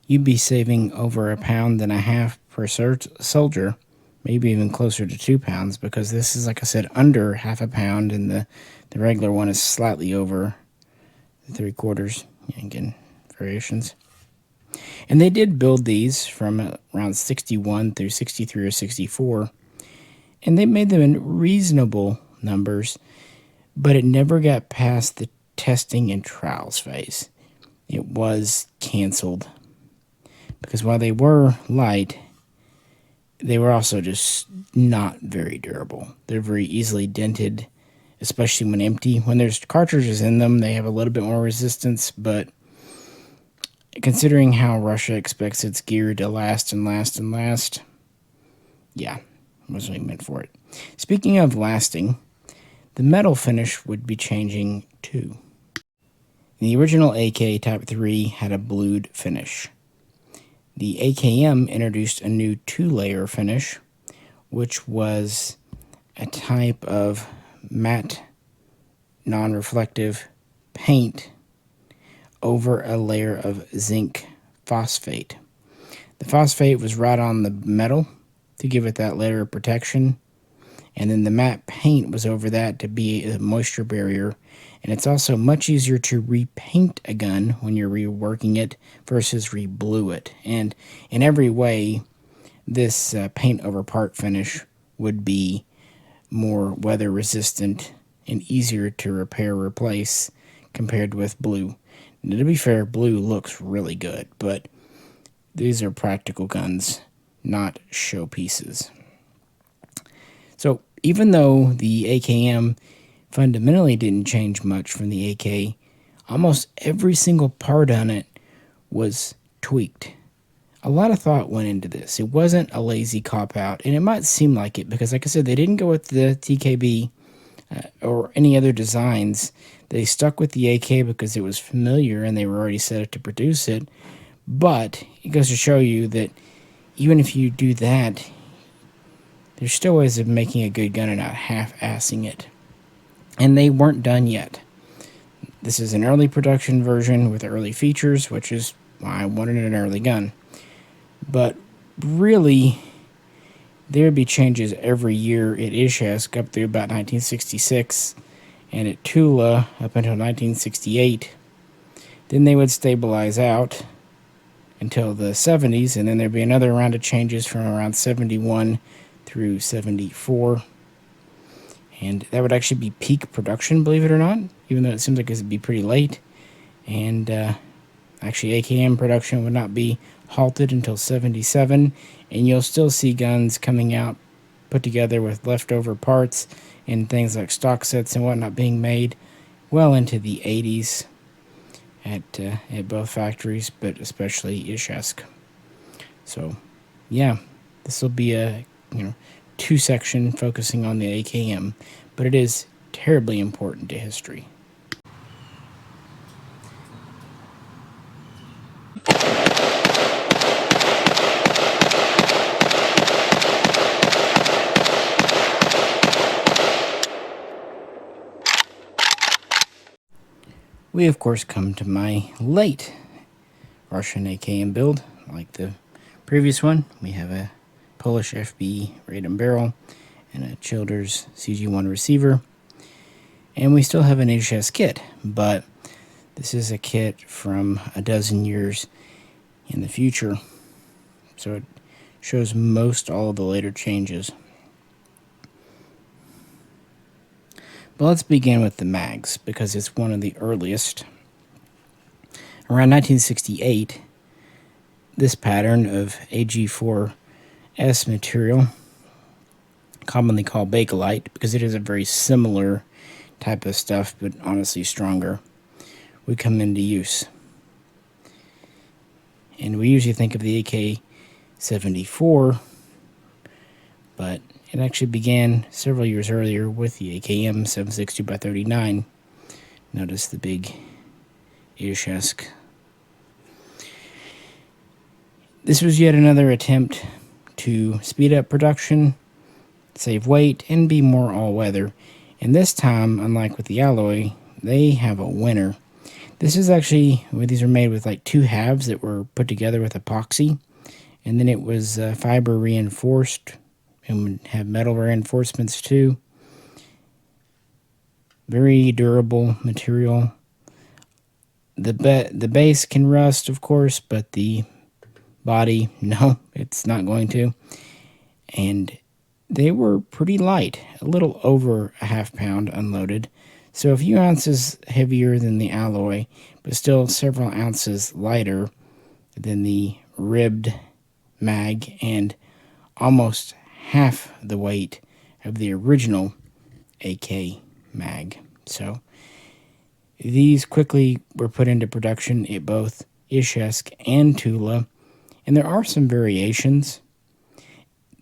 you'd be saving over 1.5 pounds per soldier, maybe even closer to 2 pounds, because this is, like I said, under half a pound, and the regular one is slightly over 3/4. Again, variations. And they did build these from around 61 through 63 or 64, and they made them in reasonable numbers, but it never got past the testing and trials phase. It was canceled because while they were light, they were also just not very durable. They're very easily dented, especially when empty. When there's cartridges in them, they have a little bit more resistance, but considering how Russia expects its gear to last and last and last, yeah, it wasn't really meant for it. Speaking of lasting, the metal finish would be changing too. The original AK Type 3 had a blued finish. The AKM introduced a new 2-layer finish, which was a type of matte, non-reflective paint over a layer of zinc phosphate. The phosphate was right on the metal to give it that layer of protection, and then the matte paint was over that to be a moisture barrier. And it's also much easier to repaint a gun when you're reworking it versus re-blue it. And in every way, this paint over part finish would be more weather resistant and easier to repair or replace compared with blue. Now, to be fair, blue looks really good, but these are practical guns, not showpieces. So even though the AKM fundamentally didn't change much from the AK, almost every single part on it was tweaked. A lot of thought went into this. It wasn't a lazy cop-out, and it might seem like it because, like I said, they didn't go with the TKB or any other designs. They stuck with the AK because it was familiar and they were already set up to produce it. But it goes to show you that even if you do that, there's still ways of making a good gun and not half-assing it. And they weren't done yet. This is an early production version with early features, which is why I wanted an early gun. But really, there would be changes every year at Izhevsk up through about 1966, and at Tula up until 1968. Then they would stabilize out until the 70s, and then there'd be another round of changes from around 71 through 74. And that would actually be peak production, believe it or not, even though it seems like it would be pretty late. And actually, AKM production would not be halted until 77, and you'll still see guns coming out put together with leftover parts and things like stock sets and whatnot being made well into the 80s at both factories, but especially Ishesk. So, yeah, this will be a two-section focusing on the AKM, but it is terribly important to history. We, of course, come to my late Russian AKM build. Like the previous one, we have a Polish FB radom barrel and a Childers CG1 receiver. And we still have an HS kit, but this is a kit from a dozen years in the future. So it shows most all of the later changes. But let's begin with the mags, because it's one of the earliest. Around 1968, this pattern of AG4S material, commonly called Bakelite, because it is a very similar type of stuff, but honestly stronger, would come into use. And we usually think of the AK-74, but it actually began several years earlier with the AKM 7.62x39. Notice the big Ishesk. This was yet another attempt to speed up production, save weight, and be more all-weather. And this time, unlike with the alloy, they have a winner. This is actually, these are made with like two halves that were put together with epoxy, and then it was fiber reinforced and would have metal reinforcements too. Very durable material. The base can rust, of course, but the body, no, it's not going to. And they were pretty light, a little over a half pound unloaded. So a few ounces heavier than the alloy, but still several ounces lighter than the ribbed mag, and almost half the weight of the original AK mag. So these quickly were put into production at both Ishesk and Tula, and there are some variations,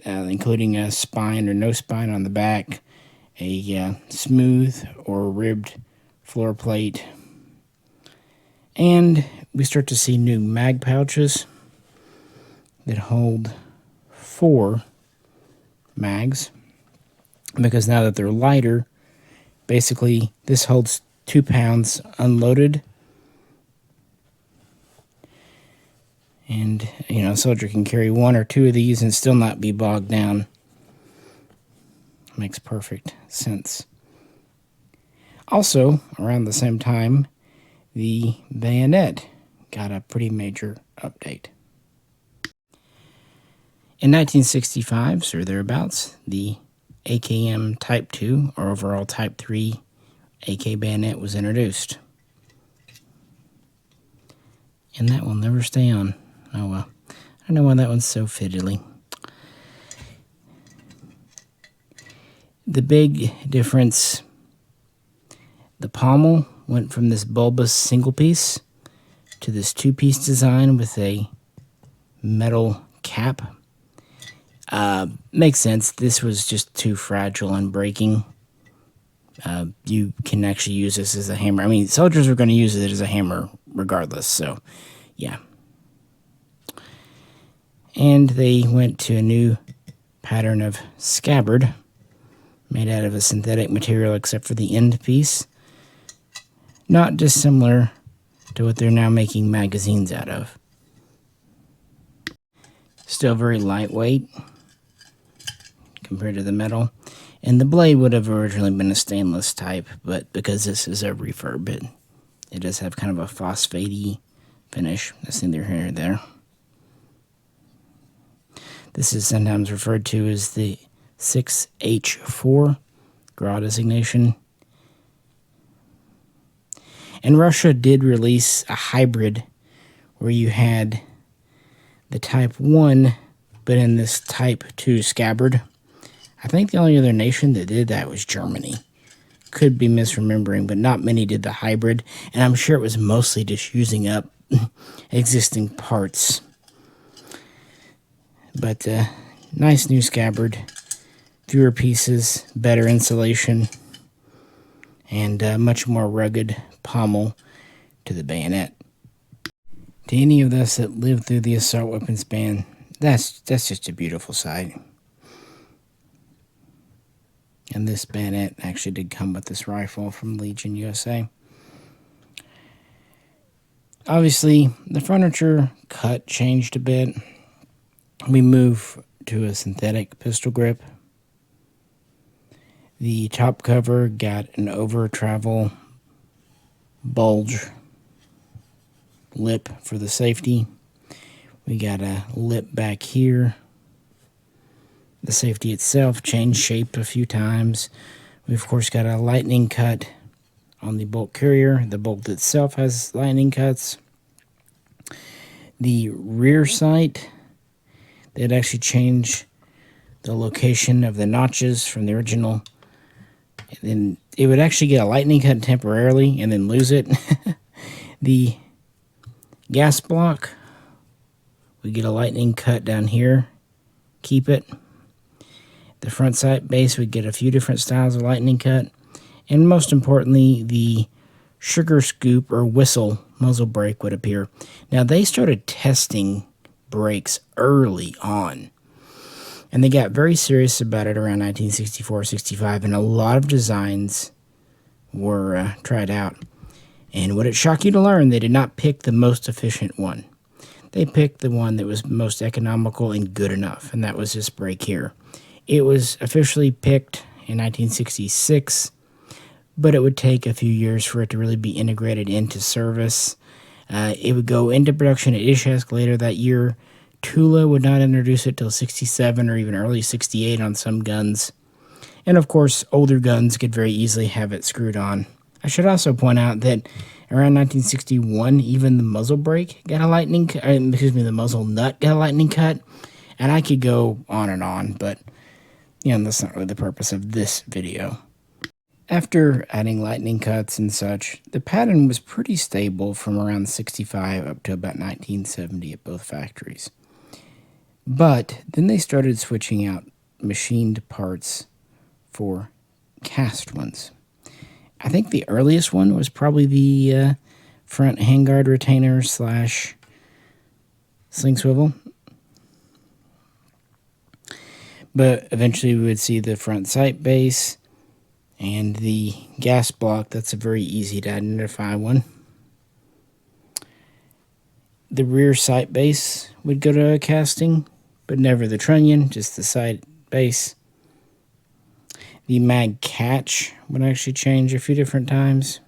including a spine or no spine on the back, a smooth or ribbed floor plate, and we start to see new mag pouches that hold 4 mags, because now that they're lighter, basically this holds 2 pounds unloaded. And, a soldier can carry 1 or 2 of these and still not be bogged down. Makes perfect sense. Also, around the same time, the bayonet got a pretty major update. In 1965, or thereabouts, the AKM Type 2, or overall Type 3 AK bayonet was introduced. And that will never stay on. Oh well. I don't know why that one's so fiddly. The big difference, the pommel went from this bulbous single piece to this 2-piece design with a metal cap. Makes sense. This was just too fragile and breaking. You can actually use this as a hammer. I mean, soldiers were going to use it as a hammer regardless, so yeah. And they went to a new pattern of scabbard, made out of a synthetic material except for the end piece. Not dissimilar to what they're now making magazines out of. Still very lightweight compared to the metal. And the blade would have originally been a stainless type, but because this is a refurb, it does have kind of a phosphatey finish. That's neither here nor there. This is sometimes referred to as the 6H4 GRA designation. And Russia did release a hybrid where you had the Type 1, but in this Type 2 scabbard. I think the only other nation that did that was Germany. could be misremembering, but not many did the hybrid, and I'm sure it was mostly just using up existing parts. But nice new scabbard, fewer pieces, better insulation, and much more rugged pommel to the bayonet. To any of us that lived through the assault weapons ban, that's just a beautiful sight. And this bayonet actually did come with this rifle from Legion USA. Obviously, the furniture cut changed a bit. We moved to a synthetic pistol grip. The top cover got an over-travel bulge lip for the safety. We got a lip back here. The safety itself changed shape a few times. We of course got a lightning cut on the bolt carrier. The bolt itself has lightning cuts. The rear sight, they'd actually changed the location of the notches from the original. And then it would actually get a lightning cut temporarily and then lose it. The gas block would get a lightning cut down here, keep it. The front sight base would get a few different styles of lightning cut. And most importantly, the sugar scoop or whistle muzzle brake would appear. Now, they started testing brakes early on, and they got very serious about it around 1964-65, and a lot of designs were tried out. And would it shock you to learn they did not pick the most efficient one? They picked the one that was most economical and good enough, and that was this brake here. It was officially picked in 1966, but it would take a few years for it to really be integrated into service. It would go into production at Mishaco later that year. Tula would not introduce it till 67 or even early 68 on some guns. And of course, older guns could very easily have it screwed on. I should also point out that around 1961, even the muzzle brake got a lightning cut. The muzzle nut got a lightning cut. And I could go on and on, but that's not really the purpose of this video. After adding lightning cuts and such, the pattern was pretty stable from around 65 up to about 1970 at both factories. But then they started switching out machined parts for cast ones. I think the earliest one was probably the front handguard retainer / sling swivel. But eventually we would see the front sight base and the gas block. That's a very easy to identify one. The rear sight base would go to a casting, but never the trunnion, just the sight base. The mag catch would actually change a few different times.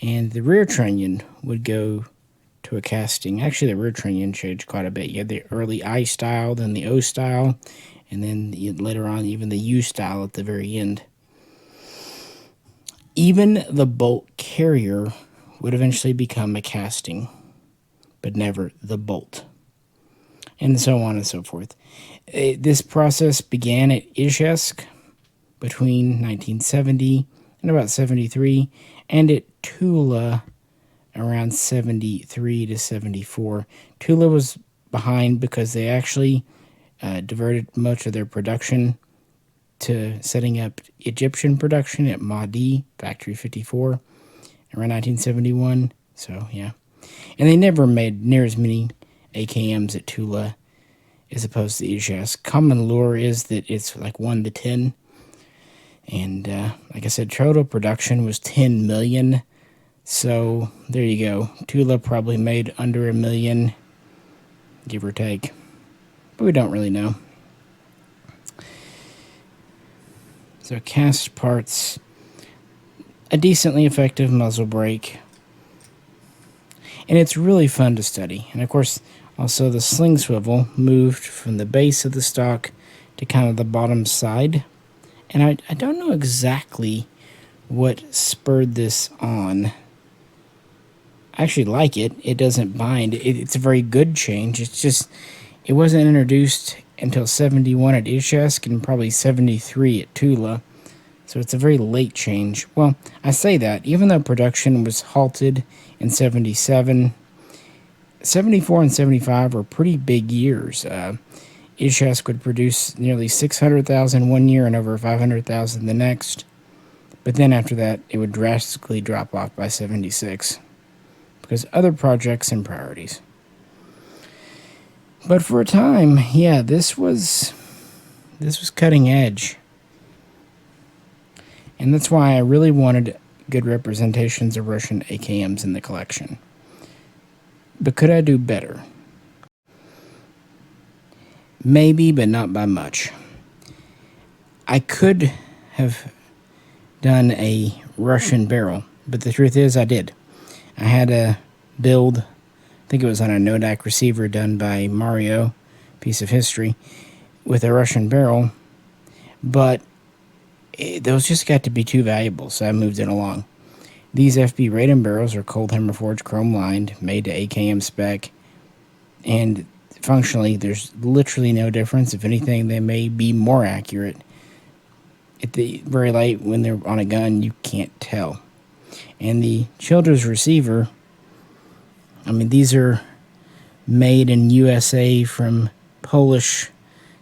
And the rear trunnion would go to a casting. Actually, the rear trunnion changed quite a bit. You had the early I style, then the O style, and then later on even the U style at the very end. Even the bolt carrier would eventually become a casting, but never the bolt. And so on and so forth. This process began at Mishaco between 1970 and about 73, and at Tula around 73 to 74. Tula was behind because they actually diverted much of their production to setting up Egyptian production at Mahdi, Factory 54, around 1971. So, yeah. And they never made near as many AKMs at Tula as opposed to Mishaco. Common lore is that it's like 1 to 10. And like I said, total production was 10 million. So there you go. Tula probably made under 1 million, give or take. But we don't really know. So cast parts, a decently effective muzzle brake. And it's really fun to study. And of course, also the sling swivel moved from the base of the stock to kind of the bottom side. And I don't know exactly what spurred this on. I actually like it. It doesn't bind. It's a very good change. It's just, it wasn't introduced until 71 at Mishaco and probably 73 at Tula. So it's a very late change. Well, I say that, even though production was halted in 77, 74 and 75 were pretty big years. Mishaco would produce nearly 600,000 one year and over 500,000 the next. But then after that, it would drastically drop off by 76 because other projects and priorities. But for a time, yeah, this was cutting edge. And that's why I really wanted good representations of Russian AKMs in the collection. But could I do better? Maybe, but not by much. I could have done a Russian barrel, but the truth is I did. I had a build, I think it was on a Nodak receiver done by Mario, piece of history, with a Russian barrel, but those just got to be too valuable, so I moved it along. These FB Raiden barrels are cold hammer forged, chrome lined, made to AKM spec, and functionally there's literally no difference. If anything, they may be more accurate. At the very light, when they're on a gun, you can't tell. And the Children's receiver, I mean, these are made in USA from Polish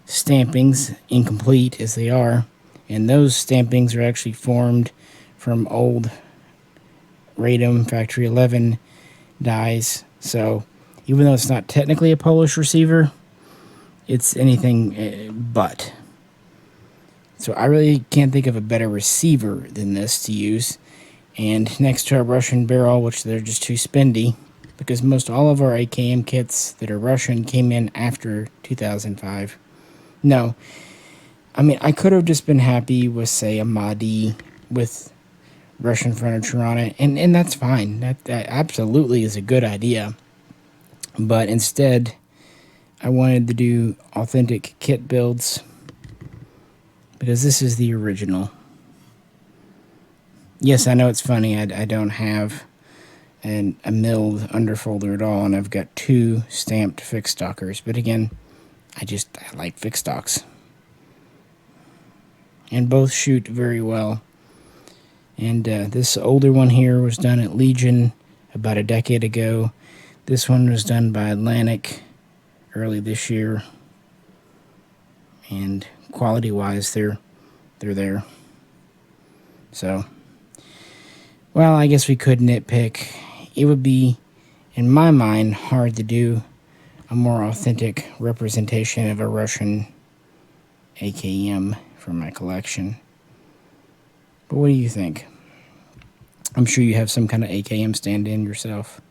stampings, incomplete as they are, and those stampings are actually formed from old Radom Factory 11 dies. So even though it's not technically a Polish receiver, it's anything but. So I really can't think of a better receiver than this to use. And next to our Russian barrel, which they're just too spendy, because most all of our AKM kits that are Russian came in after 2005. No, I mean, I could have just been happy with, say, a Mahdi with Russian furniture on it, and that's fine. That absolutely is a good idea. But instead, I wanted to do authentic kit builds, because this is the original. Yes, I know it's funny. I don't have a milled underfolder at all, and I've got two stamped fixed stockers. But again, I like fixed stocks. And both shoot very well. And this older one here was done at Legion about a decade ago. This one was done by Atlantic early this year. And quality-wise, they're there. So, well, I guess we could nitpick. It would be, in my mind, hard to do a more authentic representation of a Russian AKM for my collection. But what do you think? I'm sure you have some kind of AKM stand-in yourself.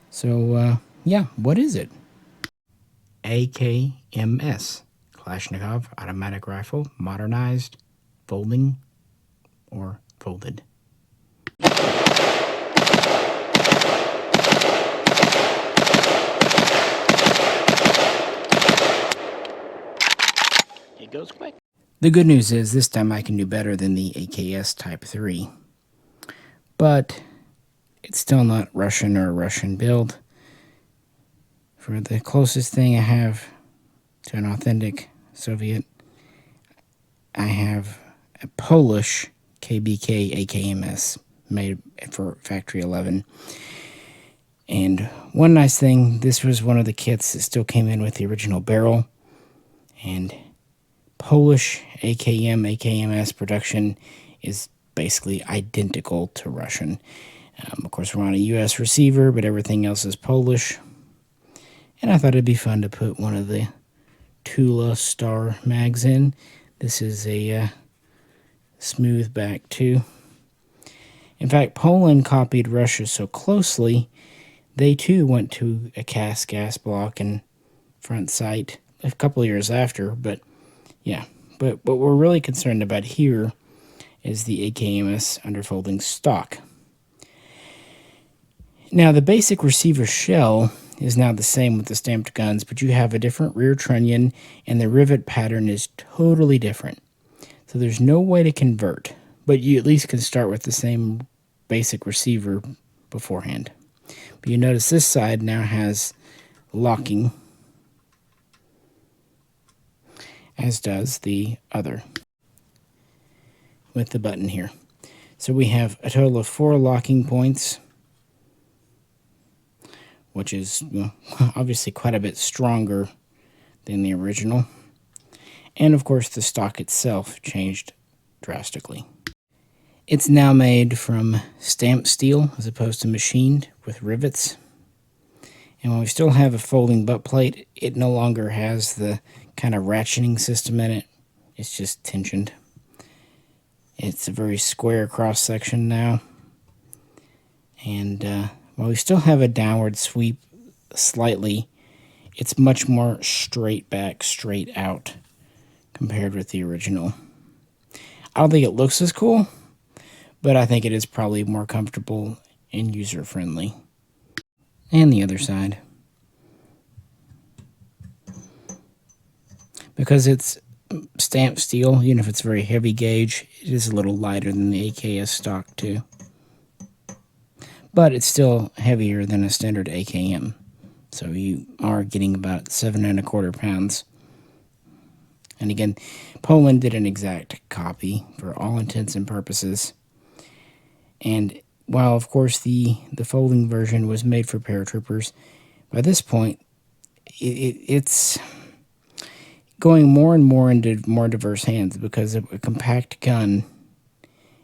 So, yeah, what is it? AKMS. Kalashnikov automatic rifle, modernized, folding, or folded. It goes quick. The good news is this time I can do better than the AKS Type 3. But it's still not Russian or a Russian build. For the closest thing I have to an authentic Soviet, I have a Polish KBK AKMS made for Factory 11. And one nice thing, this was one of the kits that still came in with the original barrel. And Polish AKMS production is basically identical to Russian. Of course, we're on a US receiver, but everything else is Polish. And I thought it'd be fun to put one of the Tula Star mags in. This is a smooth back too. In fact, Poland copied Russia so closely, they too went to a cast gas block and front sight a couple of years after. But yeah, but what we're really concerned about here is the AKMS underfolding stock. Now, the basic receiver shell is now the same with the stamped guns, but you have a different rear trunnion, and the rivet pattern is totally different. So there's no way to convert, but you at least can start with the same basic receiver beforehand. But you notice this side now has locking, as does the other. with the button here. So we have a total of 4 locking points, which is, well, obviously quite a bit stronger than the original. And of course the stock itself changed drastically. It's now made from stamped steel as opposed to machined with rivets. And while we still have a folding butt plate, it no longer has the kind of ratcheting system in it. It's just tensioned. It's a very square cross section now. And while we still have a downward sweep slightly, it's much more straight back, straight out compared with the original. I don't think it looks as cool, but I think it is probably more comfortable and user-friendly. And the other side. Because it's stamped steel, even if it's very heavy gauge, it is a little lighter than the AKS stock too. But it's still heavier than a standard AKM. So you are getting about 7¼ pounds. And again, Poland did an exact copy for all intents and purposes. And while, of course, the folding version was made for paratroopers, by this point, it's going more and more into more diverse hands because a compact gun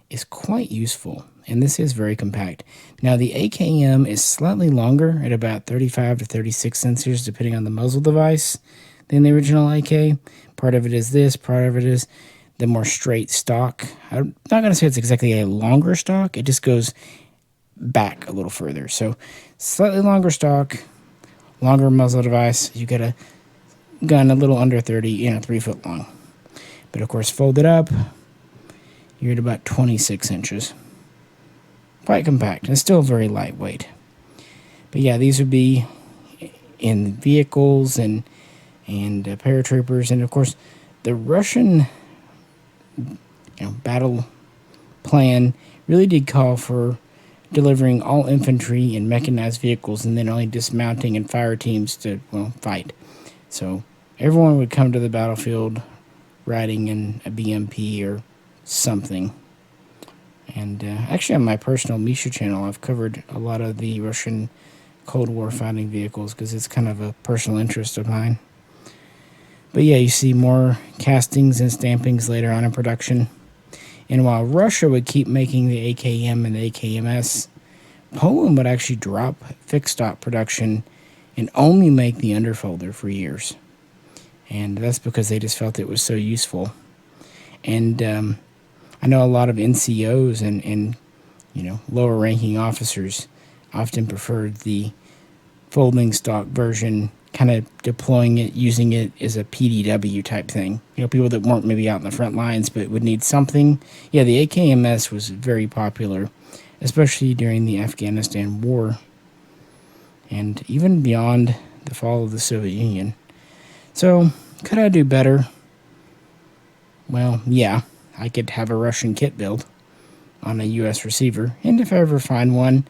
is quite useful. And this is very compact. Now, the AKM is slightly longer at about 35 to 36 sensors, depending on the muzzle device, than the original AK. Part of it is this, part of it is the more straight stock. I'm not going to say it's exactly a longer stock. It just goes back a little further. So slightly longer stock, longer muzzle device. You get a gun a little under 30, 3 foot long. But of course, folded up, you're at about 26 inches. Quite compact and still very lightweight. But yeah, these would be in vehicles and paratroopers, and of course, the Russian battle plan really did call for delivering all infantry and mechanized vehicles and then only dismounting and fire teams to, fight. So everyone would come to the battlefield riding in a BMP or something. And actually on my personal Misha channel, I've covered a lot of the Russian Cold War fighting vehicles because it's kind of a personal interest of mine. But yeah, you see more castings and stampings later on in production. And while Russia would keep making the AKM and the AKMS, Poland would actually drop fixed stock production and only make the underfolder for years. And that's because they just felt it was so useful. And I know a lot of NCOs and lower ranking officers often preferred the folding stock version, kind of deploying it, using it as a PDW type thing. People that weren't maybe out in the front lines but would need something. Yeah, the AKMS was very popular, especially during the Afghanistan war and even beyond the fall of the Soviet Union. So, could I do better? Well, yeah, I could have a Russian kit build on a US receiver, and if I ever find one,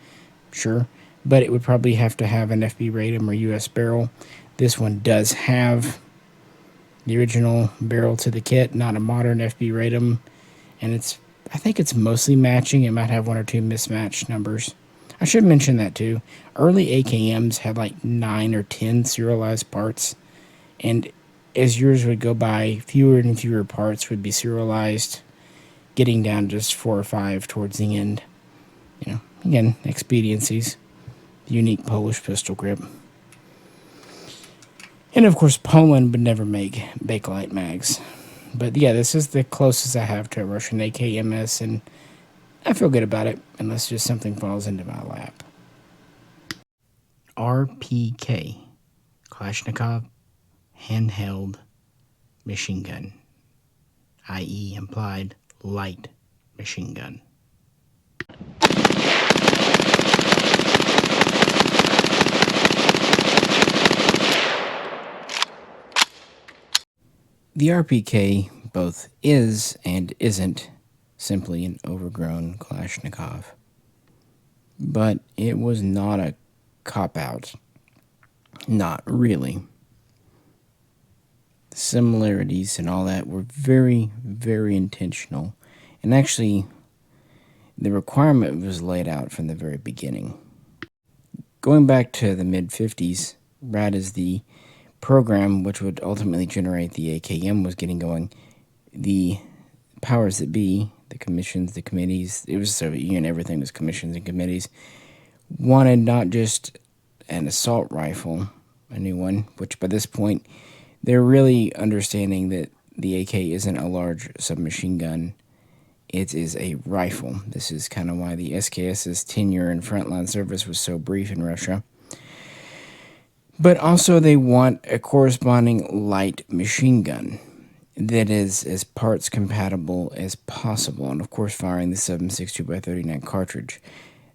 sure, but it would probably have to have an FB Ratum or US barrel. This one does have the original barrel to the kit, not a modern FB Ratum, and I think it's mostly matching. It might have 1 or 2 mismatched numbers. I should mention that too. Early AKMs had like 9 or 10 serialized parts, and as years would go by, fewer and fewer parts would be serialized, getting down to just 4 or 5 towards the end. Again, expediencies. The unique Polish pistol grip. And of course, Poland would never make Bakelite mags. But yeah, this is the closest I have to a Russian AKMS, and I feel good about it, unless just something falls into my lap. RPK, Kalashnikov handheld machine gun, i.e. implied light machine gun. The RPK both is and isn't simply an overgrown Kalashnikov, but it was not a cop-out. Not really. The similarities and all that were very, very intentional, And actually, the requirement was laid out from the very beginning. Going back to the mid-50s, right as the program which would ultimately generate the AKM was getting going, the powers that be, the commissions, the committees, it was Soviet Union, everything was commissions and committees, wanted not just an assault rifle, a new one, which by this point, they're really understanding that the AK isn't a large submachine gun. It is a rifle. This is kind of why the SKS's tenure in frontline service was so brief in Russia. But also they want a corresponding light machine gun that is as parts compatible as possible, and of course firing the 7.62x39 cartridge.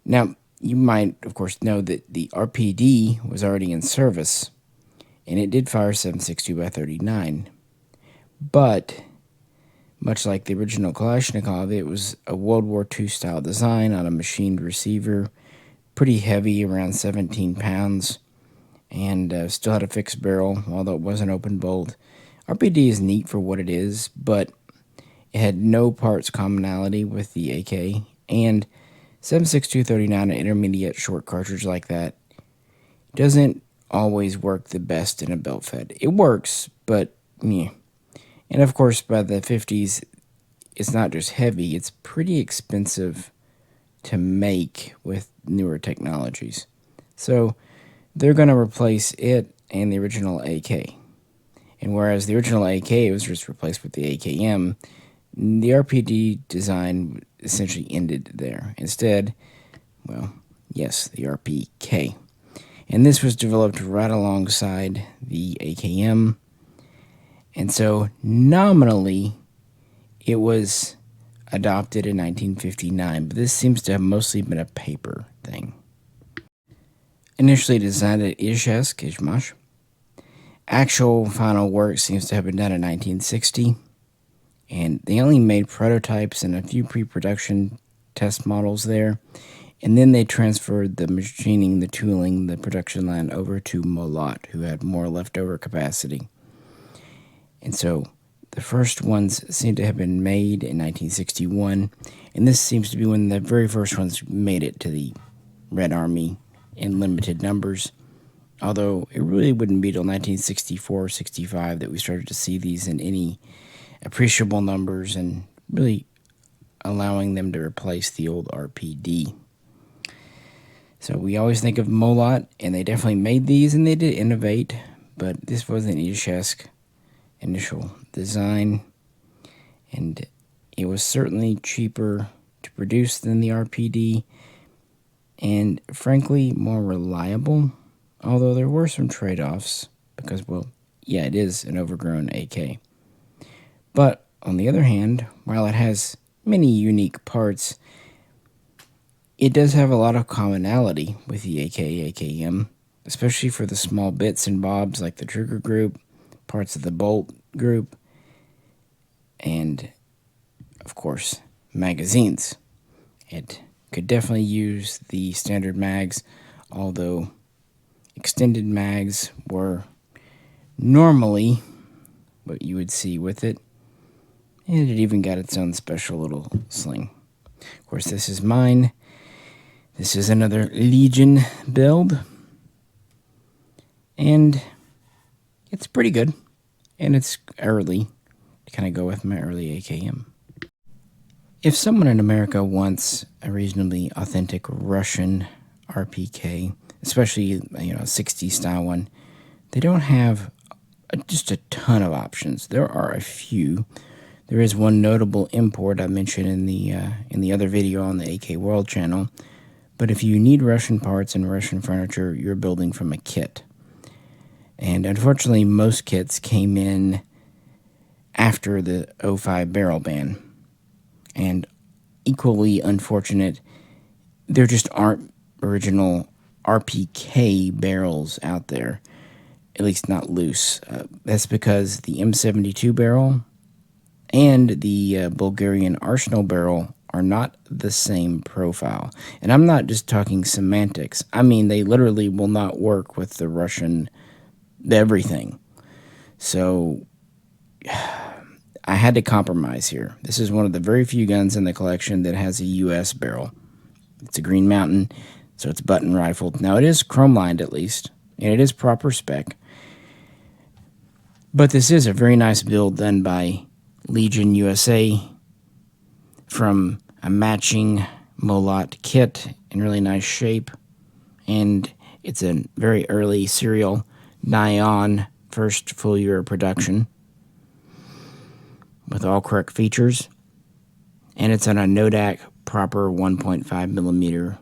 Now, you might, of course, know that the RPD was already in service, and it did fire 7.62x39, but much like the original Kalashnikov, it was a World War II style design on a machined receiver, pretty heavy, around 17 pounds, and still had a fixed barrel, although it was an open bolt. RPD is neat for what it is, but it had no parts commonality with the AK, and 7.62x39, an intermediate short cartridge like that, doesn't always work the best in a belt fed. It works, but meh. And of course, by the 50s, it's not just heavy, it's pretty expensive to make with newer technologies. So they're going to replace it and the original AK. And whereas the original AK was just replaced with the AKM, the RPD design essentially ended there. Instead, well, yes, the RPK. And this was developed right alongside the AKM. And so nominally, it was adopted in 1959, but this seems to have mostly been a paper thing. Initially designed at Izhmash, actual final work seems to have been done in 1960, and they only made prototypes and a few pre-production test models there, and then they transferred the machining, the tooling, the production line over to Molot, who had more leftover capacity. And so the first ones seem to have been made in 1961, and this seems to be when the very first ones made it to the Red Army in limited numbers, although it really wouldn't be till 1964 or 65 that we started to see these in any appreciable numbers and really allowing them to replace the old RPD. So we always think of Molot, and they definitely made these, and they did innovate, but this was an Izhmash initial design, and it was certainly cheaper to produce than the RPD, and frankly more reliable, although there were some trade-offs because, well, yeah, it is an overgrown AK. But on the other hand, while it has many unique parts, it does have a lot of commonality with the AK-AKM, especially for the small bits and bobs like the trigger group, parts of the bolt group, and, of course, magazines. It could definitely use the standard mags, although extended mags were normally what you would see with it, and it even got its own special little sling. Of course, this is mine. This is another Legion build, and it's pretty good, and it's early to kind of go with my early AKM. If someone in America wants a reasonably authentic Russian RPK, especially, 60s style one, they don't have just a ton of options. There are a few. There is one notable import I mentioned in the other video on the AK World channel, but if you need Russian parts and Russian furniture, you're building from a kit. And unfortunately, most kits came in after the 05 barrel ban. And equally unfortunate, there just aren't original RPK barrels out there, at least not loose. That's because the M72 barrel and the Bulgarian Arsenal barrel are not the same profile. And I'm not just talking semantics. I mean, they literally will not work with the Russian everything. So I had to compromise here. This is one of the very few guns in the collection that has a U.S. barrel. It's a Green Mountain, so it's button rifled. Now, it is chrome-lined at least, and it is proper spec. But this is a very nice build done by Legion USA from a matching Molot kit in really nice shape. And it's a very early serial Nyan first full year of production with all correct features. And it's on a Nodak proper 1.5 millimeter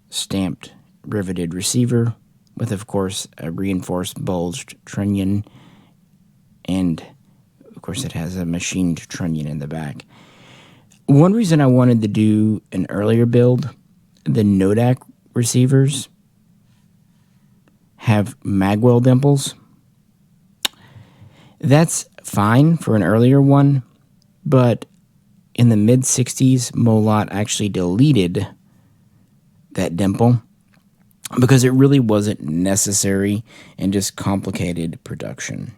stamped riveted receiver with, of course, a reinforced bulged trunnion. And, of course, it has a machined trunnion in the back. One reason I wanted to do an earlier build, the Nodak receivers have magwell dimples. That's fine for an earlier one, but in the mid-60s, Molot actually deleted that dimple because it really wasn't necessary and just complicated production.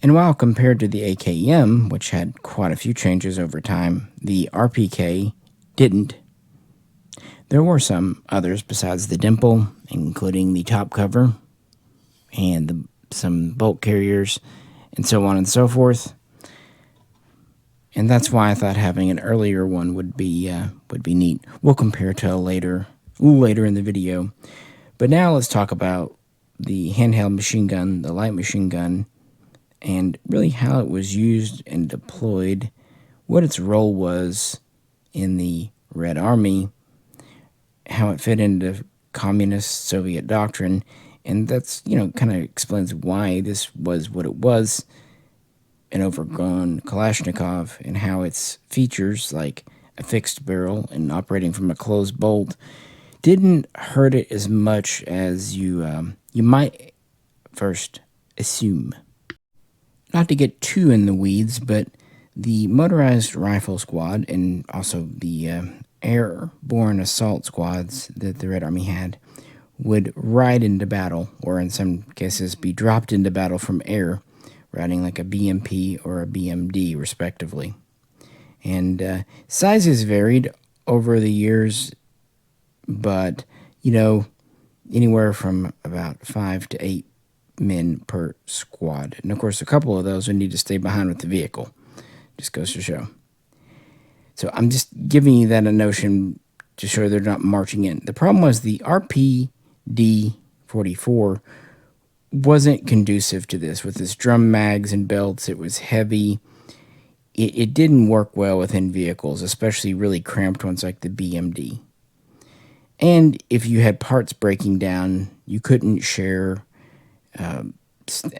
And while compared to the AKM, which had quite a few changes over time, the RPK didn't. There were some others besides the dimple, including the top cover and some bolt carriers and so on and so forth. And that's why I thought having an earlier one would be neat. We'll compare to later in the video. But now let's talk about the handheld machine gun, the light machine gun, and really how it was used and deployed, what its role was in the Red Army, how it fit into communist Soviet doctrine, and that's, kind of explains why this was what it was, an overgrown Kalashnikov, and how its features, like a fixed barrel and operating from a closed bolt, didn't hurt it as much as you might first assume. Not to get too in the weeds, but the motorized rifle squad and also the airborne assault squads that the Red Army had would ride into battle, or in some cases be dropped into battle from air, riding like a BMP or a BMD, respectively. And sizes varied over the years, but, anywhere from about 5 to 8 men per squad. And of course, a couple of those would need to stay behind with the vehicle. Just goes to show. So I'm just giving you that a notion to show they're not marching in. The problem was the RPD-44 wasn't conducive to this. With its drum mags and belts, it was heavy. It didn't work well within vehicles, especially really cramped ones like the BMD. And if you had parts breaking down, you couldn't share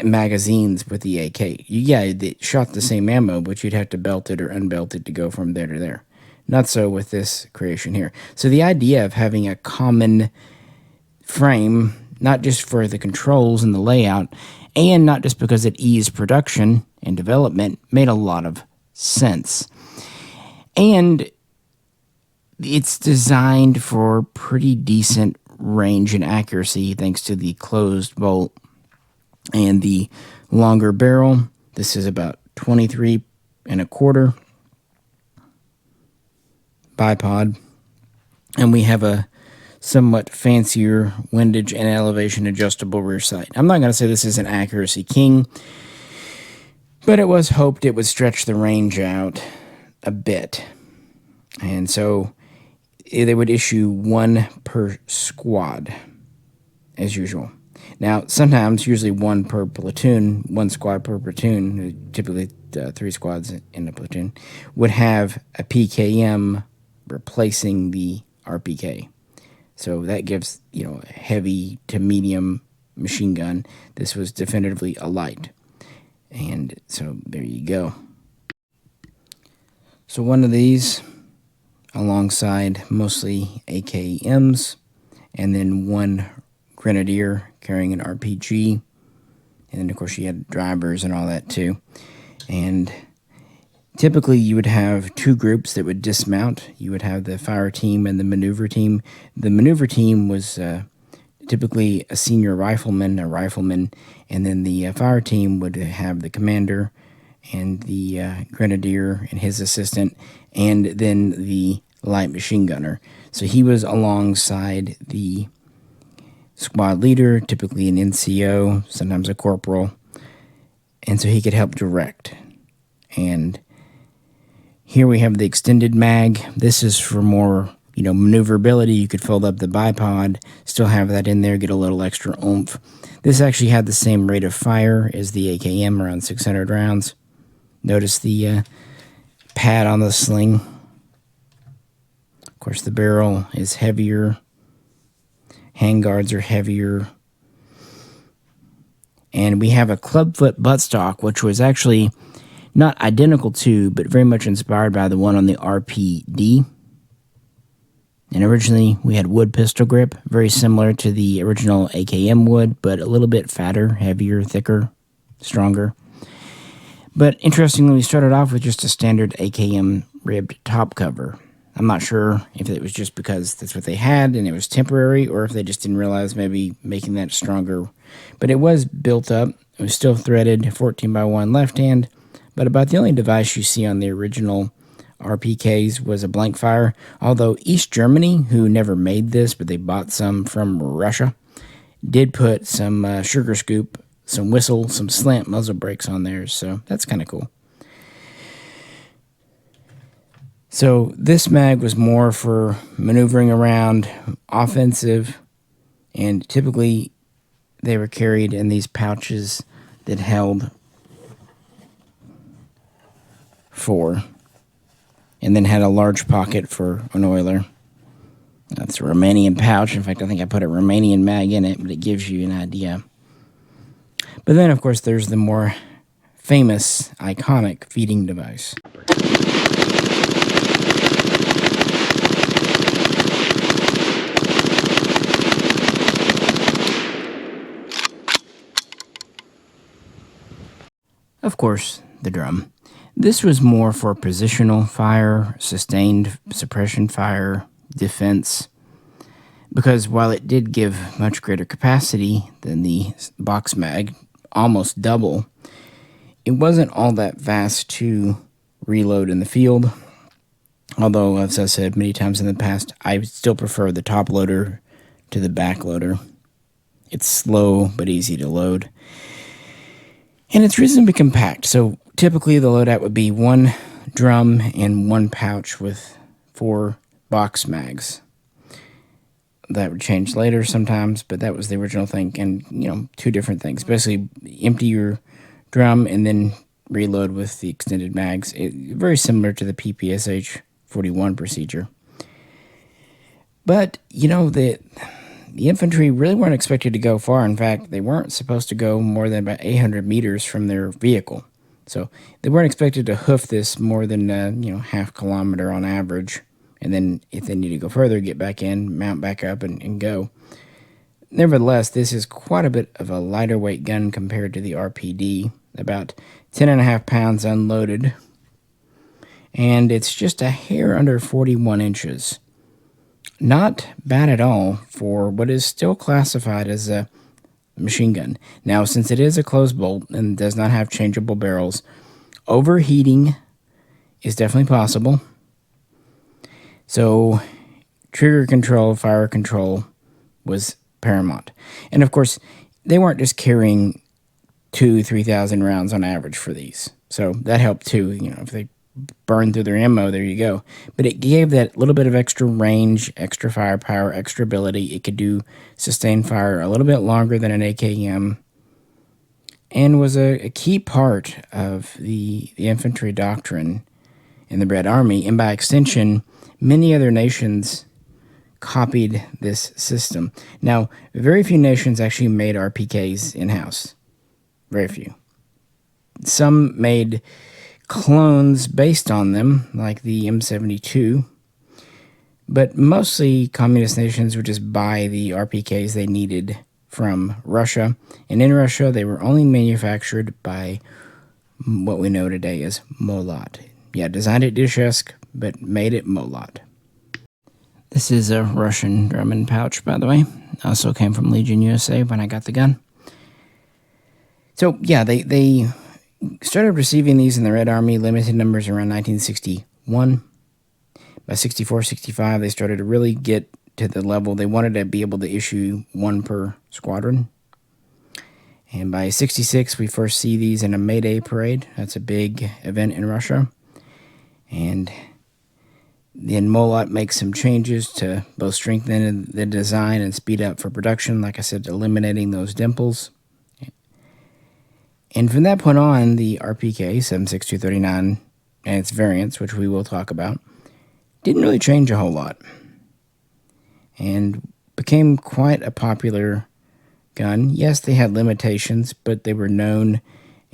magazines with the AK. They shot the same ammo, but you'd have to belt it or unbelt it to go from there to there. Not so with this creation here. So the idea of having a common frame, not just for the controls and the layout, and not just because it eased production and development, made a lot of sense. And it's designed for pretty decent range and accuracy thanks to the closed bolt and the longer barrel. This is about 23 1/4 bipod, and we have a somewhat fancier windage and elevation adjustable rear sight. I'm not going to say this is an accuracy king, but it was hoped it would stretch the range out a bit. And so they would issue one per squad, as usual. Now, sometimes, usually one per platoon, one squad per platoon, typically 3 squads in a platoon, would have a PKM replacing the RPK. So that gives, a heavy to medium machine gun. This was definitively a light. And so there you go. So one of these, alongside mostly AKMs, and then one Grenadier carrying an RPG. And then, of course, you had drivers and all that, too. And typically, you would have 2 groups that would dismount. You would have the fire team and the maneuver team. The maneuver team was typically a senior rifleman, and then the fire team would have the commander and the grenadier and his assistant, and then the light machine gunner. So he was alongside the squad leader, typically an NCO, sometimes a corporal, and so he could help direct. And here we have the extended mag. This is for more, maneuverability. You could fold up the bipod, still have that in there, get a little extra oomph. This actually had the same rate of fire as the AKM, around 600 rounds. Notice the pad on the sling. Of course, the barrel is heavier. Handguards are heavier. And we have a clubfoot buttstock, which was actually not identical to, but very much inspired by the one on the RPD. And originally, we had wood pistol grip, very similar to the original AKM wood, but a little bit fatter, heavier, thicker, stronger. But interestingly, we started off with just a standard AKM ribbed top cover. I'm not sure if it was just because that's what they had and it was temporary, or if they just didn't realize maybe making that stronger. But it was built up. It was still threaded, 14x1 left hand. But about the only device you see on the original RPKs was a blank fire. Although East Germany, who never made this, but they bought some from Russia, did put some sugar scoop, some whistle, some slant muzzle brakes on there. So that's kind of cool. So this mag was more for maneuvering around, offensive, and typically they were carried in these pouches that held 4, and then had a large pocket for an oiler. That's a Romanian pouch. In fact, I think I put a Romanian mag in it, but it gives you an idea. But then, of course, there's the more famous, iconic feeding device. Of course, the drum. This was more for positional fire, sustained suppression fire, defense, because while it did give much greater capacity than the box mag, almost double, it wasn't all that fast to reload in the field. Although, as I said many times in the past, I still prefer the top loader to the back loader. It's slow but easy to load. And it's reasonably compact. So typically the loadout would be 1 drum and 1 pouch with 4 box mags. That would change later sometimes, but that was the original thing. And, 2 different things. Basically, empty your drum and then reload with the extended mags. Very similar to the PPSH-41 procedure. But, the infantry really weren't expected to go far. In fact, they weren't supposed to go more than about 800 meters from their vehicle. So they weren't expected to hoof this more than, half kilometer on average. And then if they need to go further, get back in, mount back up, and go. Nevertheless, this is quite a bit of a lighter weight gun compared to the RPD. About 10.5 pounds unloaded. And it's just a hair under 41 inches. Not bad at all for what is still classified as a machine gun. Now, since it is a closed bolt and does not have changeable barrels, overheating is definitely possible. So, trigger control, fire control was paramount. And of course, they weren't just carrying 2,000-3,000 rounds on average for these. So that helped too. If they burn through their ammo, there you go. But it gave that little bit of extra range, extra firepower, extra ability. It could do sustained fire a little bit longer than an AKM, and was a key part of the infantry doctrine in the Red Army. And by extension, many other nations copied this system. Now, very few nations actually made RPKs in-house. Very few. Some made clones based on them, like the M72, but mostly communist nations would just buy the RPKs they needed from Russia, and in Russia they were only manufactured by what we know today as Molot. Yeah, designed at Dushesk, but made at Molot. This is a Russian drum and pouch, by the way. Also came from Legion USA when I got the gun. So, yeah, they Started receiving these in the Red Army, limited numbers around 1961. By 64, 65, they started to really get to the level they wanted to be able to issue one per squadron. And by 66, we first see these in a May Day parade. That's a big event in Russia. And then Molot makes some changes to both strengthen the design and speed up for production. Like I said, eliminating those dimples. And from that point on, the RPK 76239 and its variants, which we will talk about, didn't really change a whole lot. And became quite a popular gun. Yes, they had limitations, but they were known,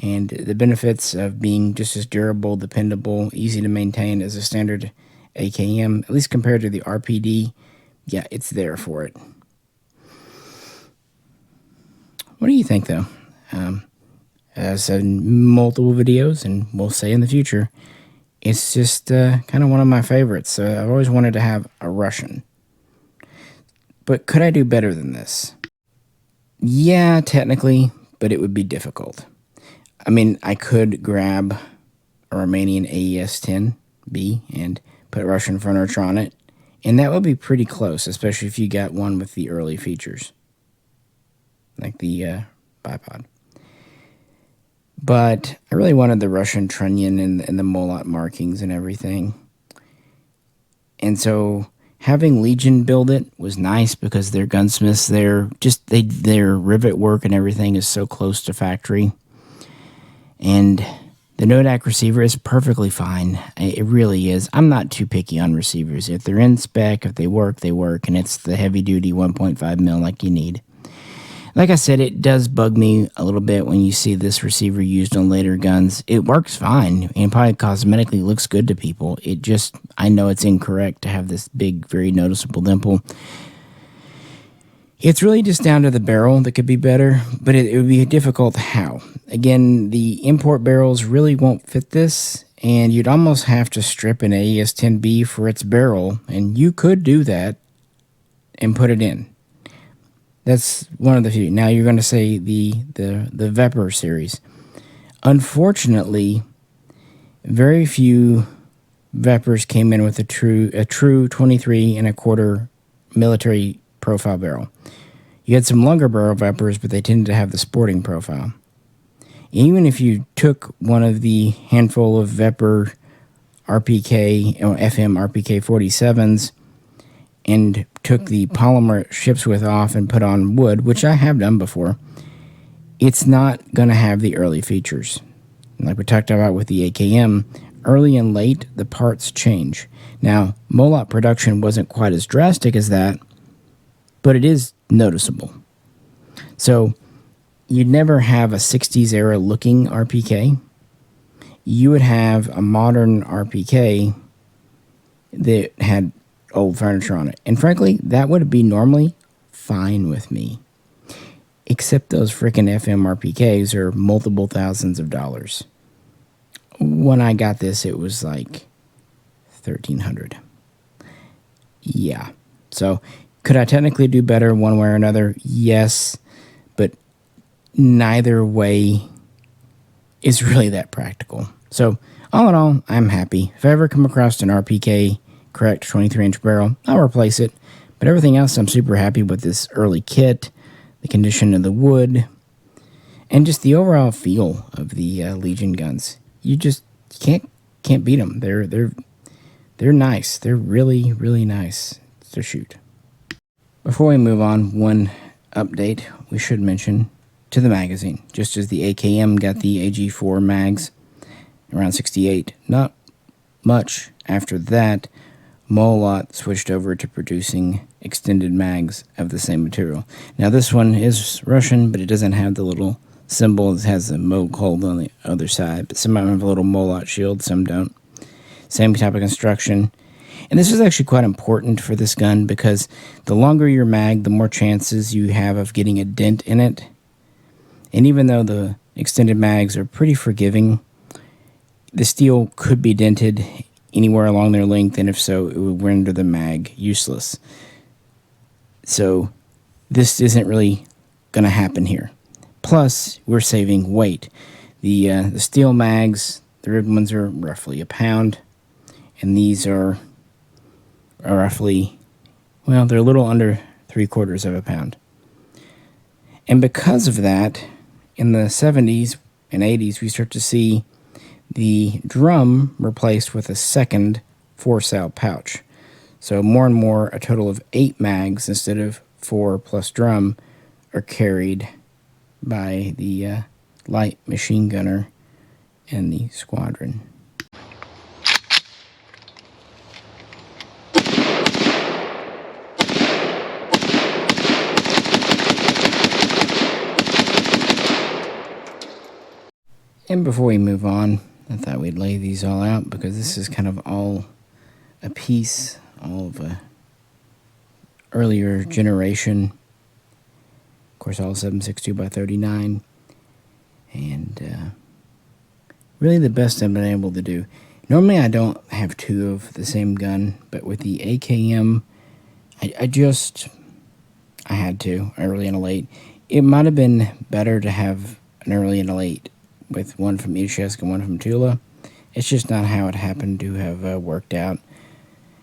and the benefits of being just as durable, dependable, easy to maintain as a standard AKM, at least compared to the RPD, yeah, it's there for it. What do you think, though? As I said in multiple videos, and we'll say in the future, it's just kind of one of my favorites. I've always wanted to have a Russian. But could I do better than this? Yeah, technically, but it would be difficult. I mean, I could grab a Romanian AES-10B and put a Russian front archer on it, and that would be pretty close, especially if you got one with the early features, like the bipod. But I really wanted the Russian trunnion and the Molot markings and everything. And so having Legion build it was nice because their gunsmiths, their rivet work and everything is so close to factory. And the Nodak receiver is perfectly fine. It really is. I'm not too picky on receivers. If they're in spec, if they work, and it's the heavy-duty 1.5 mil like you need. Like I said, it does bug me a little bit when you see this receiver used on later guns. It works fine and probably cosmetically looks good to people. I know it's incorrect to have this big, very noticeable dimple. It's really just down to the barrel that could be better, but it would be difficult how. Again, the import barrels really won't fit this, and you'd almost have to strip an AES-10B for its barrel, and you could do that and put it in. That's one of the few. Now you're going to say the Vepr series. Unfortunately, very few Veprs came in with a true 23 1/4 military profile barrel. You had some longer barrel Veprs, but they tended to have the sporting profile. Even if you took one of the handful of Vepr RPK or FM RPK 47s and took the polymer ships with off and put on wood, which I have done before, it's not going to have the early features. Like we talked about with the AKM, early and late, the parts change. Now, Molot production wasn't quite as drastic as that, but it is noticeable. So, you'd never have a 60s era looking RPK. You would have a modern RPK that had old furniture on it. And frankly, that would be normally fine with me. Except those freaking FM RPKs are multiple thousands of dollars. When I got this, it was like $1,300. Yeah. So, could I technically do better one way or another? Yes. But neither way is really that practical. So, all in all, I'm happy. If I ever come across an RPK correct 23-inch barrel, I'll replace it. But everything else, I'm super happy with this early kit, the condition of the wood, and just the overall feel of the Legion guns. You just can't beat them. They're nice. They're really, really nice to shoot. Before we move on, one update we should mention to the magazine. Just as the AKM got the AG4 mags around 68, not much after that, Molot switched over to producing extended mags of the same material. Now this one is Russian, but it doesn't have the little symbol. It has a Moog hold on the other side, but some of them have a little Molot shield, some don't. Same type of construction. And this is actually quite important for this gun because the longer your mag, the more chances you have of getting a dent in it. And even though the extended mags are pretty forgiving, the steel could be dented anywhere along their length, and if so, it would render the mag useless. So this isn't really going to happen here. Plus, we're saving weight. The steel mags, the ribbed ones, are roughly a pound, and these are roughly, well, they're a little under 3/4 of a pound. And because of that, in the 70s and 80s, we start to see the drum replaced with a second 4-sal pouch. So more and more, a total of 8 mags instead of 4 plus drum are carried by the light machine gunner and the squadron. And before we move on, I thought we'd lay these all out because this is kind of all a piece, all of a earlier generation. Of course, all 7.62x39. And really the best I've been able to do. Normally I don't have 2 of the same gun, but with the AKM, I had to, early and a late. It might have been better to have an early and a late with one from Mishaco and one from Tula. It's just not how it happened to have worked out.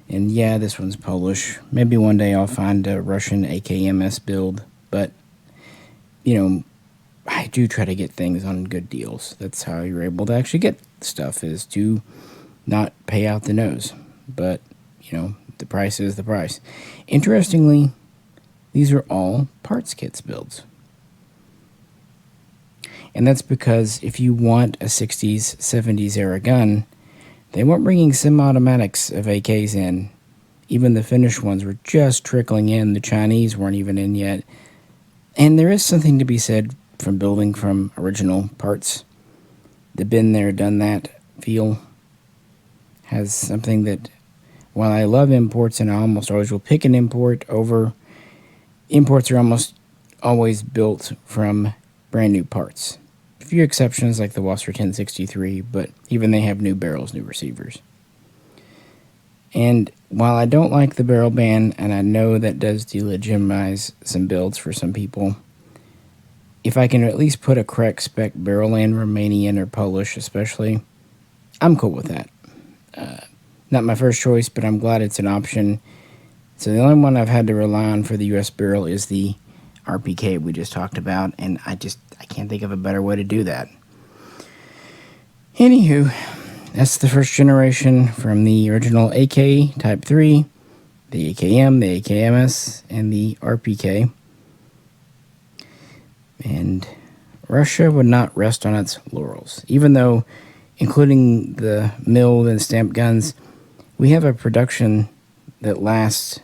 And yeah, this one's Polish. Maybe one day I'll find a Russian AKMS build, but, you know, I do try to get things on good deals. That's how you're able to actually get stuff, is to not pay out the nose. But, you know, the price is the price. Interestingly, these are all parts kits builds. And that's because if you want a 60s, 70s era gun, they weren't bringing semi-automatics of AKs in. Even the finished ones were just trickling in. The Chinese weren't even in yet. And there is something to be said from building from original parts. The been there, done that feel has something that, while I love imports and I almost always will pick an import over, imports are almost always built from brand new parts. A few exceptions like the Wasser 1063, but even they have new barrels, new receivers. And while I don't like the barrel ban, and I know that does delegitimize some builds for some people, if I can at least put a correct spec barrel in, Romanian or Polish especially, I'm cool with that. Not my first choice, but I'm glad it's an option. So the only one I've had to rely on for the US barrel is the RPK we just talked about, and I can't think of a better way to do that. Anywho, that's the first generation from the original AK Type 3, the AKM, the AKMS, and the RPK. And Russia would not rest on its laurels, even though, including the milled and stamped guns, we have a production that lasts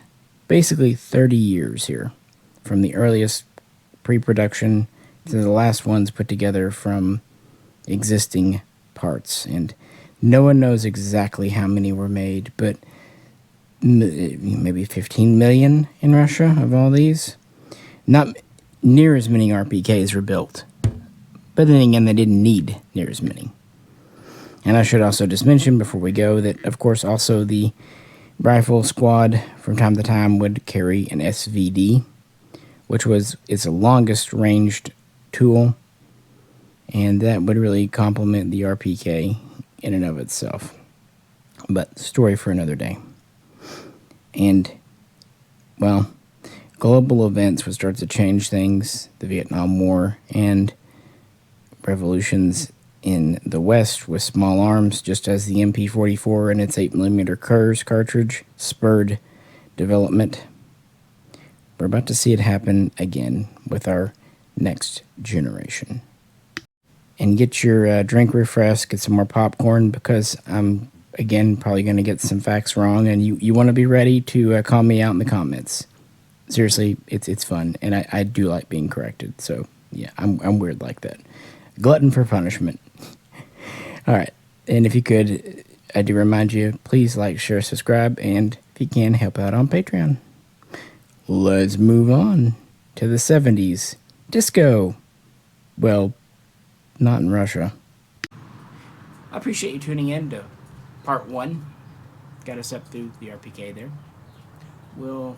basically 30 years here, from the earliest pre-production to the last ones put together from existing parts. And no one knows exactly how many were made, but maybe 15 million in Russia of all these. Not near as many RPKs were built, but then again, they didn't need near as many. And I should also just mention before we go that, of course, also the rifle squad from time to time would carry an SVD, which was its longest ranged tool, and that would really complement the RPK in and of itself. But story for another day. And, well, global events would start to change things, the Vietnam War, and revolutions in the West with small arms, just as the MP44 and its 8mm Kurz cartridge spurred development. We're about to see it happen again with our next generation. And get your drink refreshed, get some more popcorn, because I'm, again, probably going to get some facts wrong, and you want to be ready to call me out in the comments. Seriously, it's fun, and I do like being corrected, so yeah, I'm weird like that. Glutton for punishment. All right, and if you could, I do remind you, please like, share, subscribe, and if you can, help out on Patreon. Let's move on to the 70s. Disco. Well, not in Russia. I appreciate you tuning in to part 1. Got us up through the RPK there. We'll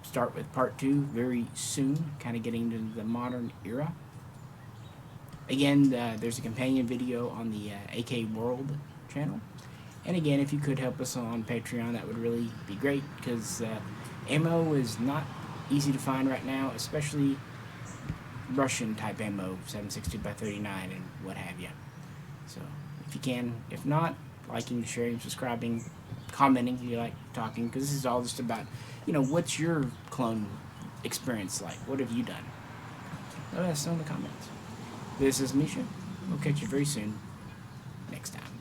start with part 2 very soon, kind of getting into the modern era. Again, there's a companion video on the AK World channel. And again, if you could help us on Patreon, that would really be great, because ammo is not easy to find right now, especially Russian type ammo, 7.62x39 and what have you. So if you can, if not, liking, sharing, subscribing, commenting if you like talking, because this is all just about, what's your clone experience like? What have you done? Let us know in the comments. This is Misha. We'll catch you very soon next time.